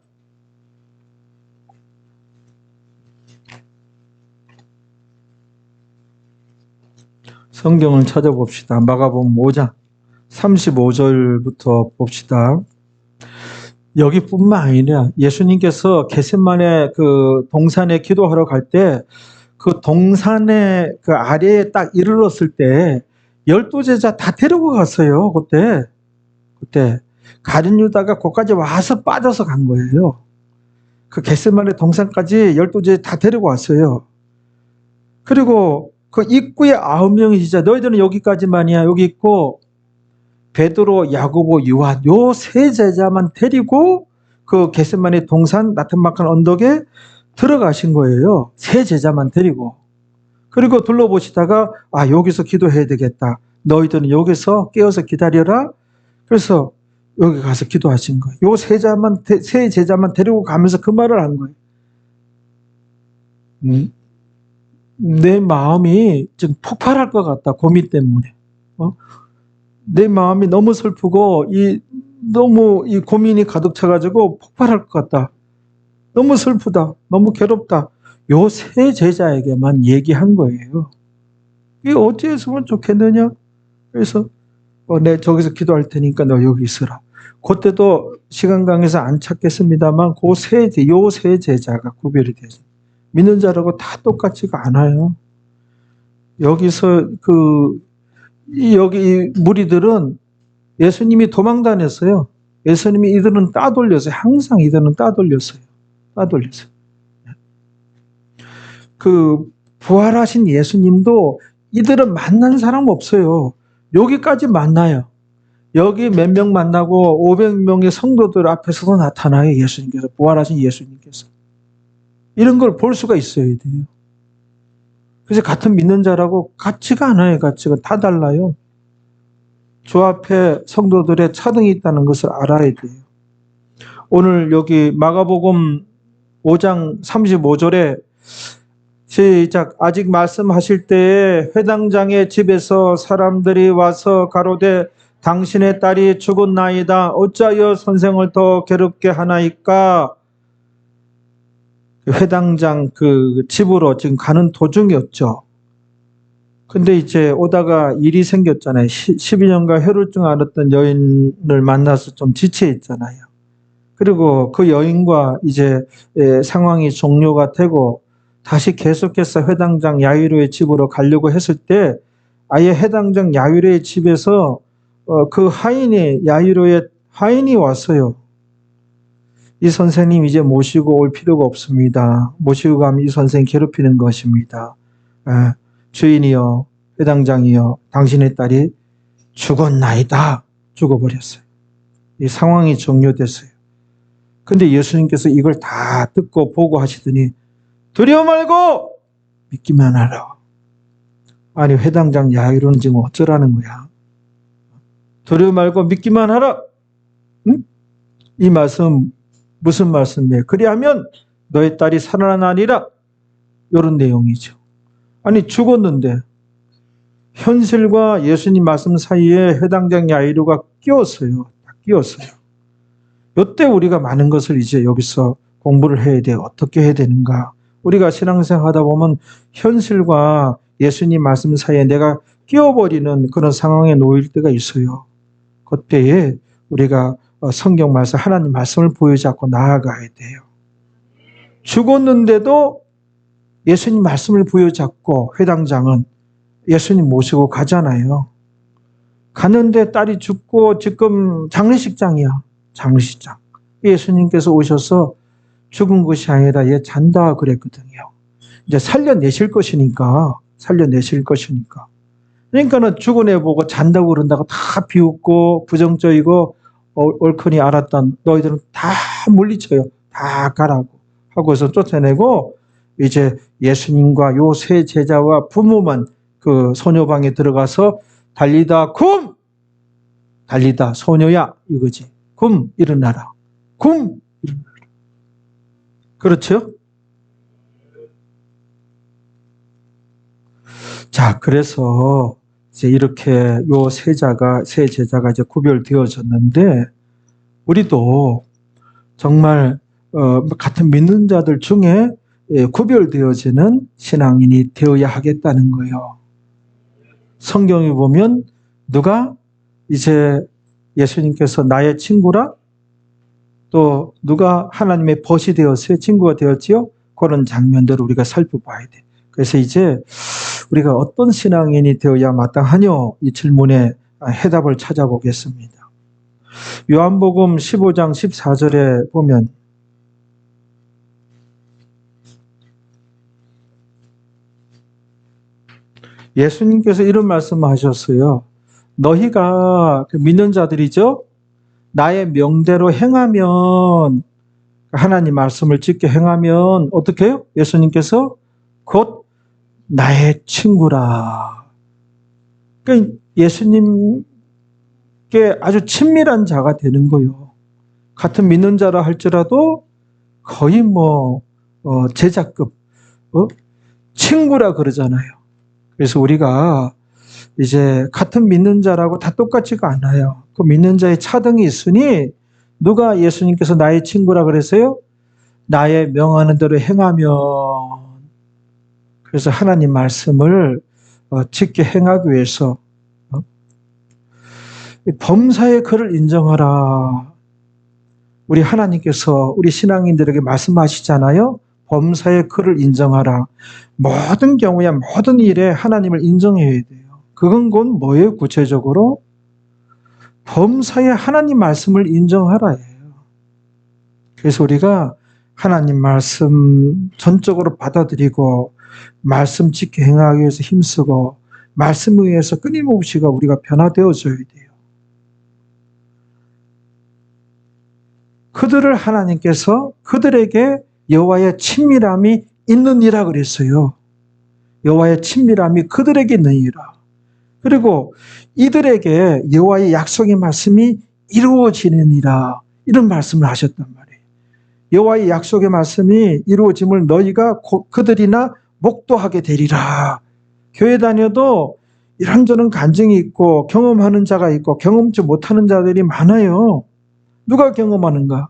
Speaker 1: 성경을 찾아봅시다. 마가복음 5장 35절부터 봅시다. 여기뿐만 아니라 예수님께서 겟세마네 그 동산에 기도하러 갈 때 그 동산의 그 아래에 딱 이르렀을 때 12제자 다 데리고 갔어요. 그때 가룟 유다가 거기까지 와서 빠져서 간 거예요. 그 겟세마네 동산까지 12제자 다 데리고 왔어요. 그리고 그 입구에 9명이 진짜 너희들은 여기까지만이야. 여기 있고 베드로, 야고보, 요한 요 세 제자만 데리고 그 겟세마네 동산 나트막한 언덕에 들어가신 거예요. 세 제자만 데리고. 그리고 둘러보시다가 여기서 기도해야 되겠다. 너희들은 여기서 깨어서 기다려라. 그래서 여기 가서 기도하신 거예요. 요 세 제자만 데리고 가면서 그 말을 한 거예요. 내 마음이 지금 폭발할 것 같다. 고민 때문에. 내 마음이 너무 슬프고 너무 이 고민이 가득 차가지고 폭발할 것 같다. 너무 슬프다. 너무 괴롭다. 요 세 제자에게만 얘기한 거예요. 이게 어찌 했으면 좋겠느냐? 그래서 내 저기서 기도할 테니까 너 여기 있으라. 그때도 시간 강에서 안 찾겠습니다만 요 세 제자가 구별이 되죠. 믿는 자라고 다 똑같지가 않아요. 여기서 여기 무리들은 예수님이 도망 다녔어요. 예수님이 이들은 따돌렸어요. 항상 이들은 따돌렸어요. 그 부활하신 예수님도 이들은 만난 사람 없어요. 여기까지 만나요. 여기 몇 명 만나고 500명의 성도들 앞에서도 나타나요. 예수님께서, 부활하신 예수님께서. 이런 걸 볼 수가 있어야 돼요. 그래서 같은 믿는 자라고 같지가 않아요. 가치가 다 달라요. 주 앞에 성도들의 차등이 있다는 것을 알아야 돼요. 오늘 여기 마가복음 5장 35절에 시작. 아직 말씀하실 때에 회당장의 집에서 사람들이 와서 가로되 당신의 딸이 죽었나이다. 어찌하여 선생을 더 괴롭게 하나이까? 회당장 그 집으로 지금 가는 도중이었죠. 근데 이제 오다가 일이 생겼잖아요. 12년간 혈루증 앓았던 여인을 만나서 좀 지체했잖아요. 그리고 그 여인과 이제 상황이 종료가 되고 다시 계속해서 회당장 야이로의 집으로 가려고 했을 때 아예 회당장 야이로의 집에서 그 야이로의 하인이 왔어요. 이 선생님 이제 모시고 올 필요가 없습니다. 모시고 가면 이 선생 괴롭히는 것입니다. 주인이여, 회당장이여, 당신의 딸이 죽었나이다. 죽어버렸어요. 이 상황이 종료됐어요. 근데 예수님께서 이걸 다 듣고 보고 하시더니 두려워 말고 믿기만 하라. 아니 회당장 야이로는 지금 어쩌라는 거야. 두려워 말고 믿기만 하라. 응? 이 말씀 무슨 말씀이에요? 그리하면 너의 딸이 살아나리라. 이런 내용이죠. 아니 죽었는데 현실과 예수님 말씀 사이에 회당장 야이로가 끼었어요. 이때 우리가 많은 것을 이제 여기서 공부를 해야 돼요. 어떻게 해야 되는가? 우리가 신앙생활 하다 보면 현실과 예수님 말씀 사이에 내가 끼어버리는 그런 상황에 놓일 때가 있어요. 그때에 우리가 성경 말씀, 하나님 말씀을 보여잡고 나아가야 돼요. 죽었는데도 예수님 말씀을 부여잡고 회당장은 예수님 모시고 가잖아요. 갔는데 딸이 죽고 지금 장례식장이야. 장례식장. 예수님께서 오셔서 죽은 것이 아니라 얘 잔다 그랬거든요. 이제 살려내실 것이니까. 그러니까는 죽은 애 보고 잔다고 그런다고 다 비웃고 부정적이고 옳거니 알았던 너희들은 다 물리쳐요. 다 가라고 하고서 쫓아내고 이제 예수님과 요 세 제자와 부모만 그 소녀방에 들어가서 달리다 굼! 달리다 소녀야 이거지. 굼 일어나라. 굼 일어나라. 그렇죠? 자, 그래서 이제 이렇게 요 세 제자가 이제 구별되어졌는데 우리도 정말 같은 믿는 자들 중에 구별되어지는 신앙인이 되어야 하겠다는 거예요. 성경에 보면 누가 이제 예수님께서 나의 친구라 또 누가 하나님의 벗이 되었어요? 친구가 되었지요? 그런 장면들을 우리가 살펴봐야 돼. 그래서 이제 우리가 어떤 신앙인이 되어야 마땅하뇨? 이 질문에 해답을 찾아보겠습니다. 요한복음 15장 14절에 보면 예수님께서 이런 말씀을 하셨어요. 너희가 믿는 자들이죠? 나의 명대로 행하면 하나님 말씀을 지켜 행하면 어떻게 해요? 예수님께서 곧 나의 친구라. 그러니까 예수님께 아주 친밀한 자가 되는 거예요. 같은 믿는 자라 할지라도 거의 제자급 친구라 그러잖아요. 그래서 우리가 이제 같은 믿는 자라고 다 똑같지가 않아요. 그 믿는 자의 차등이 있으니 누가 예수님께서 나의 친구라 그랬어요? 나의 명하는 대로 행하면. 그래서 하나님 말씀을 지켜 행하기 위해서 범사의 그를 인정하라. 우리 하나님께서 우리 신앙인들에게 말씀하시잖아요. 범사의 그를 인정하라. 모든 경우에 모든 일에 하나님을 인정해야 돼요. 그건 곧 뭐예요? 구체적으로 범사의 하나님 말씀을 인정하라예요. 그래서 우리가 하나님 말씀 전적으로 받아들이고 말씀 지켜 행하기 위해서 힘쓰고 말씀에 의해서 끊임없이가 우리가 변화되어져야 돼요. 그들을 하나님께서 그들에게 여호와의 친밀함이 있느니라 그랬어요. 여호와의 친밀함이 그들에게 있느니라. 그리고 이들에게 여호와의 약속의 말씀이 이루어지느니라. 이런 말씀을 하셨단 말이에요. 여호와의 약속의 말씀이 이루어짐을 너희가 그들이나 목도하게 되리라. 교회 다녀도 이런저런 간증이 있고 경험하는 자가 있고 경험치 못하는 자들이 많아요. 누가 경험하는가?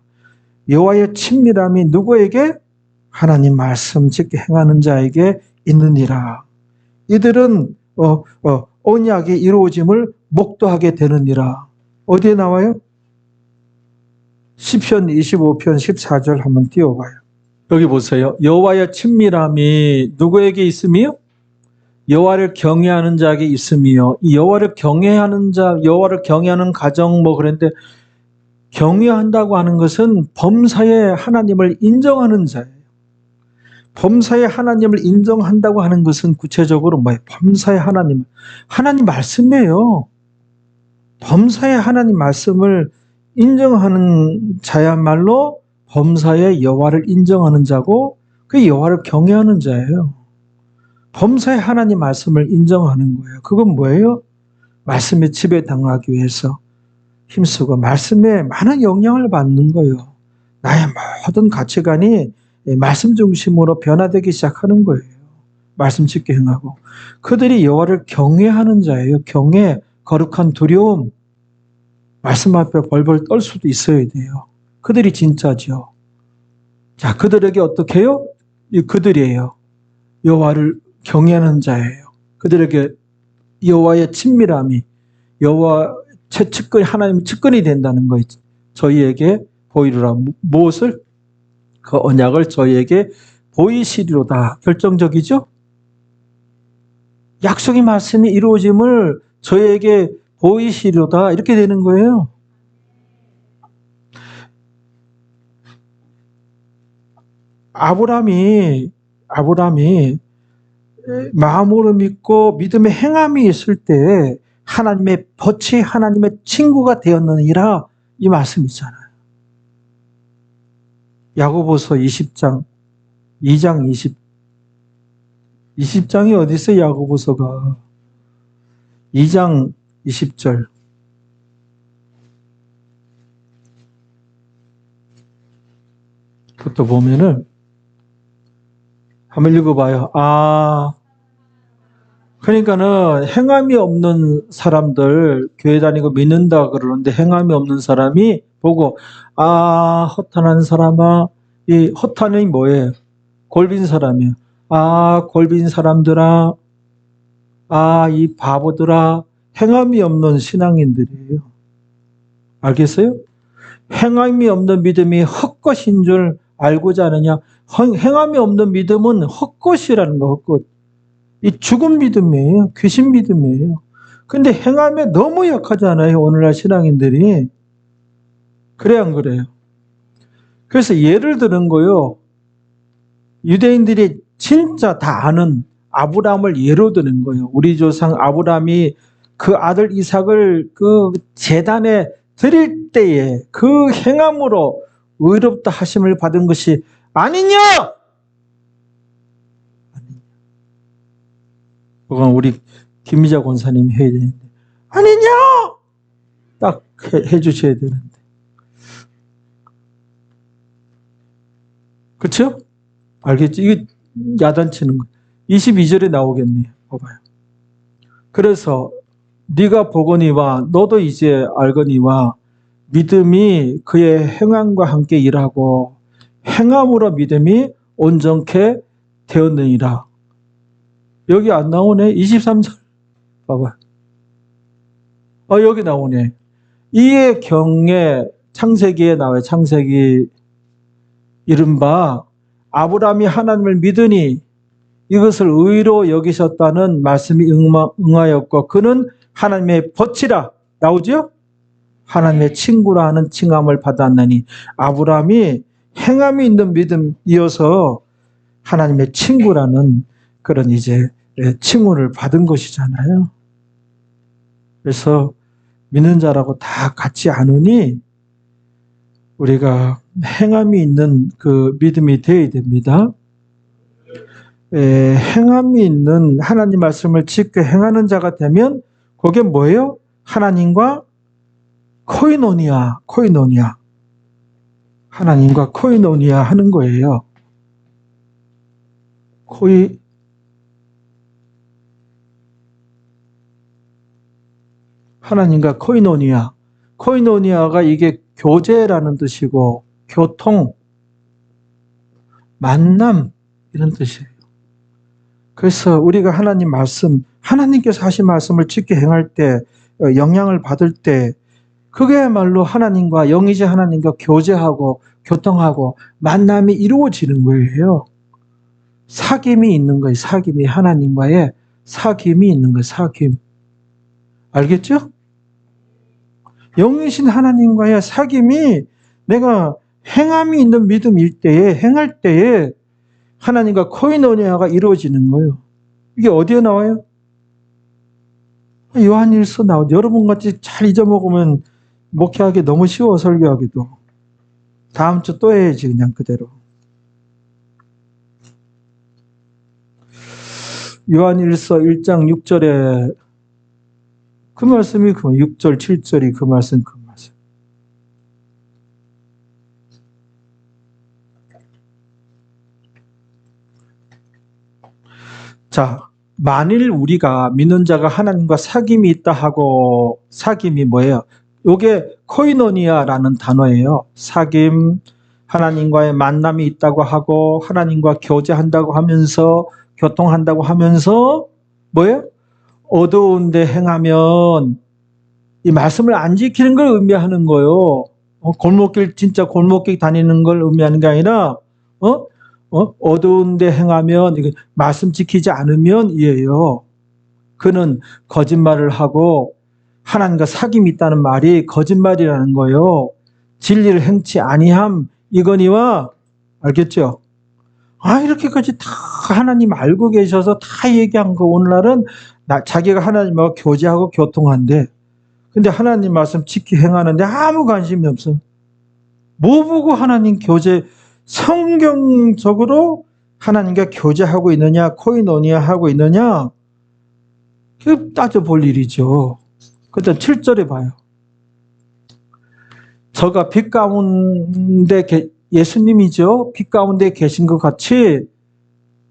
Speaker 1: 여호와의 친밀함이 누구에게? 하나님 말씀 지켜 행하는 자에게 있느니라. 이들은 언약이 이루어짐을 목도하게 되느니라. 어디에 나와요? 시편 25편 14절 한번 띄워봐요. 여기 보세요. 여호와의 친밀함이 누구에게 있으며? 여호와를 경외하는 자에게 있으며. 이 여호와를 경외하는 자, 여호와를 경외하는 가정 그런데 경외한다고 하는 것은 범사에 하나님을 인정하는 자예요. 범사에 하나님을 인정한다고 하는 것은 구체적으로 뭐예요? 범사에 하나님 말씀이에요. 범사에 하나님 말씀을 인정하는 자야말로 범사에 여호와를 인정하는 자고 그 여호와를 경외하는 자예요. 범사에 하나님 말씀을 인정하는 거예요. 그건 뭐예요? 말씀에 지배당하기 위해서 힘쓰고 말씀에 많은 영향을 받는 거예요. 나의 모든 가치관이 말씀 중심으로 변화되기 시작하는 거예요. 말씀 지켜 행하고. 그들이 여호와를 경외하는 자예요. 경외, 거룩한 두려움. 말씀 앞에 벌벌 떨 수도 있어야 돼요. 그들이 진짜죠. 자, 그들에게 어떻게 해요? 그들이에요. 여호와를 경외하는 자예요. 그들에게 여호와의 친밀함이 여호와 최측근이 하나님 측근이 된다는 거 저희에게 보이리라. 무엇을? 그 언약을 저희에게 보이시리로다. 결정적이죠? 약속의 말씀이 이루어짐을 저희에게 보이시려다 이렇게 되는 거예요. 아브라함이 마음으로 믿고 믿음의 행함이 있을 때 하나님의 벗이 하나님의 친구가 되었느니라 이 말씀이 있잖아요. 야고보서 20장 2장 20장이 어디 있어요? 야고보서가 2장 20절 부터 보면은 한번 읽어봐요. 그러니까는 행함이 없는 사람들 교회 다니고 믿는다 그러는데 행함이 없는 사람이 보고 허탄한 사람아, 이 허탄이 뭐예요? 골빈 사람이에요. 골빈 사람들아, 이 바보들아, 행함이 없는 신앙인들이에요. 알겠어요? 행함이 없는 믿음이 헛것인 줄 알고자 하느냐? 행함이 없는 믿음은 헛것이라는 거, 헛것. 이 죽은 믿음이에요. 귀신 믿음이에요. 근데 행함에 너무 약하잖아요. 오늘날 신앙인들이. 그래 안 그래요? 그래서 예를 드는 거요. 유대인들이 진짜 다 아는 아브라함을 예로 드는 거예요. 우리 조상 아브라함이 그 아들 이삭을 그 제단에 드릴 때에 그 행함으로 의롭다 하심을 받은 것이 아니냐? 그건 우리 김미자 권사님이 해야 되는데 아니냐? 딱 해주셔야 되는데. 그렇죠? 알겠죠? 이게 야단치는 거예요. 22절에 나오겠네요. 봐봐요. 그래서 네가 보거니와 너도 이제 알거니와 믿음이 그의 행함과 함께 일하고 행함으로 믿음이 온전케 되었느니라. 여기 안 나오네. 23절 봐봐. 여기 나오네. 이에 경에 창세기에 나와요. 창세기 이른바 아브라함이 하나님을 믿으니 이것을 의로 여기셨다는 말씀이 응하였고 그는 하나님의 벗이라 나오죠? 하나님의 친구라 하는 칭함을 받았느니 아브라함이 행함이 있는 믿음이어서 하나님의 친구라는 그런 이제 칭호를 받은 것이잖아요. 그래서 믿는 자라고 다 같지 않으니 우리가 행함이 있는 그 믿음이 되어야 됩니다. 행함이 있는 하나님 말씀을 지켜 행하는 자가 되면 그게 뭐예요? 하나님과 코이노니아. 하나님과 코이노니아 하는 거예요. 하나님과 코이노니아. 코이노니아가 이게 교제라는 뜻이고 교통, 만남 이런 뜻이에요. 그래서 우리가 하나님 말씀, 하나님께서 하신 말씀을 지켜 행할 때 영향을 받을 때 그게야말로 하나님과 영이지 하나님과 교제하고 교통하고 만남이 이루어지는 거예요. 사귐이 있는 거예요. 사귐이 하나님과의 사귐이 있는 거예요. 사귐. 알겠죠? 영이신 하나님과의 사귐이 내가 행함이 있는 믿음일 때에 행할 때에 하나님과 코이노니아가 이루어지는 거예요. 이게 어디에 나와요? 요한일서 나오죠. 여러분같이 잘 잊어먹으면 목회하기 너무 쉬워 설교하기도. 다음 주 또 해야지 그냥 그대로. 요한일서 1장 6절에 그 말씀이 6절 7절이 그 말씀. 자, 만일 우리가 믿는 자가 하나님과 사귐이 있다 하고 사귐이 뭐예요? 이게 코이노니아라는 단어예요. 사귐, 하나님과의 만남이 있다고 하고 하나님과 교제한다고 하면서 교통한다고 하면서 뭐예요? 어두운데 행하면 이 말씀을 안 지키는 걸 의미하는 거예요. 진짜 골목길 다니는 걸 의미하는 게 아니라 어두운데 행하면 이거 말씀 지키지 않으면 이에요. 그는 거짓말을 하고 하나님과 사귐이 있다는 말이 거짓말이라는 거예요. 진리를 행치 아니함 이거니와 알겠죠? 이렇게까지 다 하나님 알고 계셔서 다 얘기한 거 오늘날은 자기가 하나님하고 교제하고 교통한대. 근데 하나님 말씀 지키 행하는데 아무 관심이 없어. 뭐 보고 하나님 교제, 성경적으로 하나님과 교제하고 있느냐, 코이노니아 하고 있느냐, 그 따져볼 일이죠. 그때 7절에 봐요. 저가 빛 가운데 예수님이죠. 빛 가운데 계신 것 같이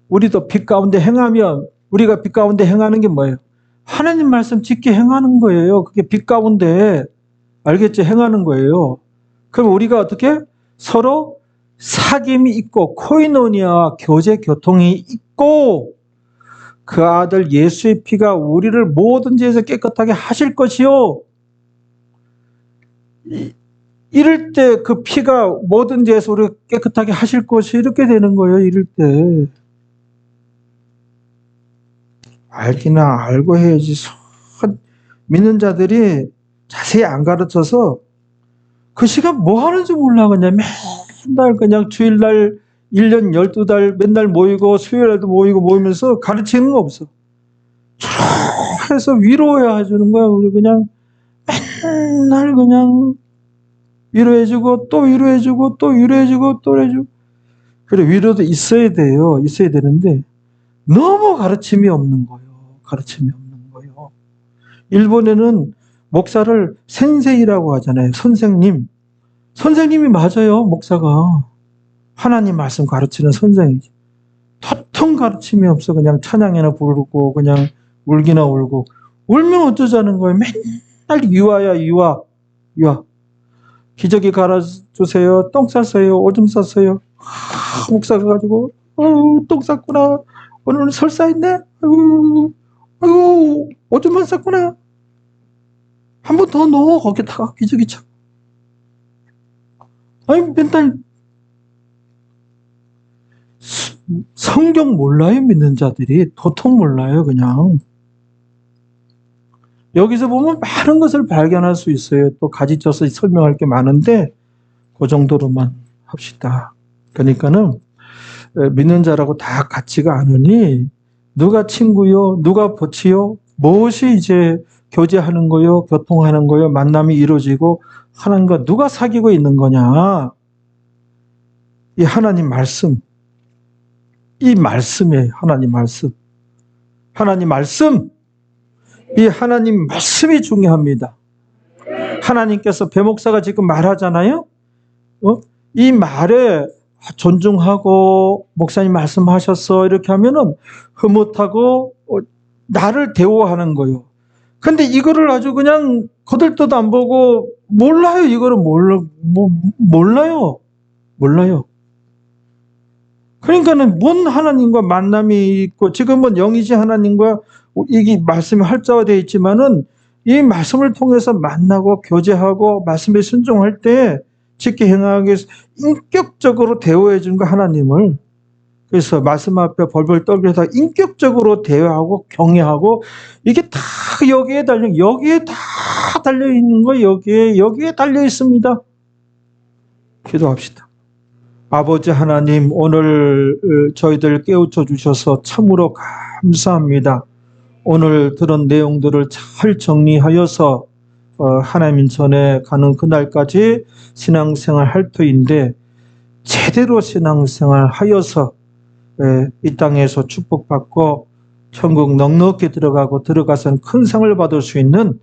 Speaker 1: 우리도 빛 가운데 행하면, 우리가 빛 가운데 행하는 게 뭐예요? 하나님 말씀 지키 행하는 거예요. 그게 빛 가운데, 알겠죠? 행하는 거예요. 그럼 우리가 어떻게? 서로 사귐이 있고 코이노니아와 교제 교통이 있고 그 아들 예수의 피가 우리를 모든 죄에서 깨끗하게 하실 것이요. 이럴 때 그 피가 모든 죄에서 우리를 깨끗하게 하실 것이 이렇게 되는 거예요. 이럴 때. 알기나 알고 해야지. 믿는 자들이 자세히 안 가르쳐서 그 시간 뭐 하는지 몰라. 그냥 맨날 그냥 주일날 1년 12달 맨날 모이고 수요일날도 모이고 모이면서 가르치는 거 없어. 해서 위로해 주는 거야. 우리 그냥 맨날 그냥 위로해주고 또 위로해주고 또 위로해주고 또 해주고. 그래 위로도 있어야 돼요. 있어야 되는데 너무 가르침이 없는 거예요. 가르침이 없는 거예요. 일본에는 목사를 센세이라고 하잖아요. 선생님. 선생님이 맞아요. 목사가. 하나님 말씀 가르치는 선생이지. 도통 가르침이 없어. 그냥 찬양이나 부르고 그냥 울기나 울고. 울면 어쩌자는 거예요. 맨날 유아야 유아. 유아. 기저귀 갈아주세요. 똥 쌌어요. 오줌 쌌어요. 목사가 가지고 똥 쌌구나. 오늘 설사했네. 아이고 오줌만 쌌구나. 한 번 더 넣어. 거기다가 기저귀 차. 아니 맨날 성경 몰라요. 믿는 자들이. 도통 몰라요. 그냥. 여기서 보면 많은 것을 발견할 수 있어요. 또 가지쳐서 설명할 게 많은데 그 정도로만 합시다. 그러니까는 믿는 자라고 다 같지가 않으니 누가 친구요, 누가 보치요, 무엇이 이제 교제하는 거요, 교통하는 거요, 만남이 이루어지고 하나님과 누가 사귀고 있는 거냐. 이 하나님 말씀, 이 말씀이에요. 하나님 말씀. 하나님 말씀. 이 하나님 말씀이 중요합니다. 하나님께서 배목사가 지금 말하잖아요. 이 말에 존중하고 목사님 말씀하셨어 이렇게 하면은 흐뭇하고 나를 대우하는 거예요. 근데 이거를 아주 그냥 거들떠도 안 보고 몰라요. 이거를 몰라요. 몰라요. 그러니까는 뭔 하나님과 만남이 있고 지금은 영이지 하나님과 이게 말씀이 활자화되어 있지만은 이 말씀을 통해서 만나고 교제하고 말씀에 순종할 때 지키 행하기 위해서 인격적으로 대우해 주는 거 하나님을. 그래서 말씀 앞에 벌벌 떨면서 인격적으로 대화하고 경외하고 이게 다 여기에 다 달려 있는 거 여기에 달려 있습니다. 기도합시다. 아버지 하나님 오늘 저희들 깨우쳐 주셔서 참으로 감사합니다. 오늘 들은 내용들을 잘 정리하여서 하나님 전에 가는 그날까지 신앙생활 할 터인데 제대로 신앙생활 하여서 이 땅에서 축복받고 천국 넉넉히 들어가서는 큰 상을 받을 수 있는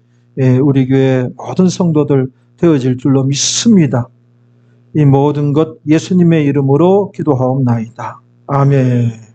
Speaker 1: 우리 교회 모든 성도들 되어질 줄로 믿습니다. 이 모든 것 예수님의 이름으로 기도하옵나이다. 아멘.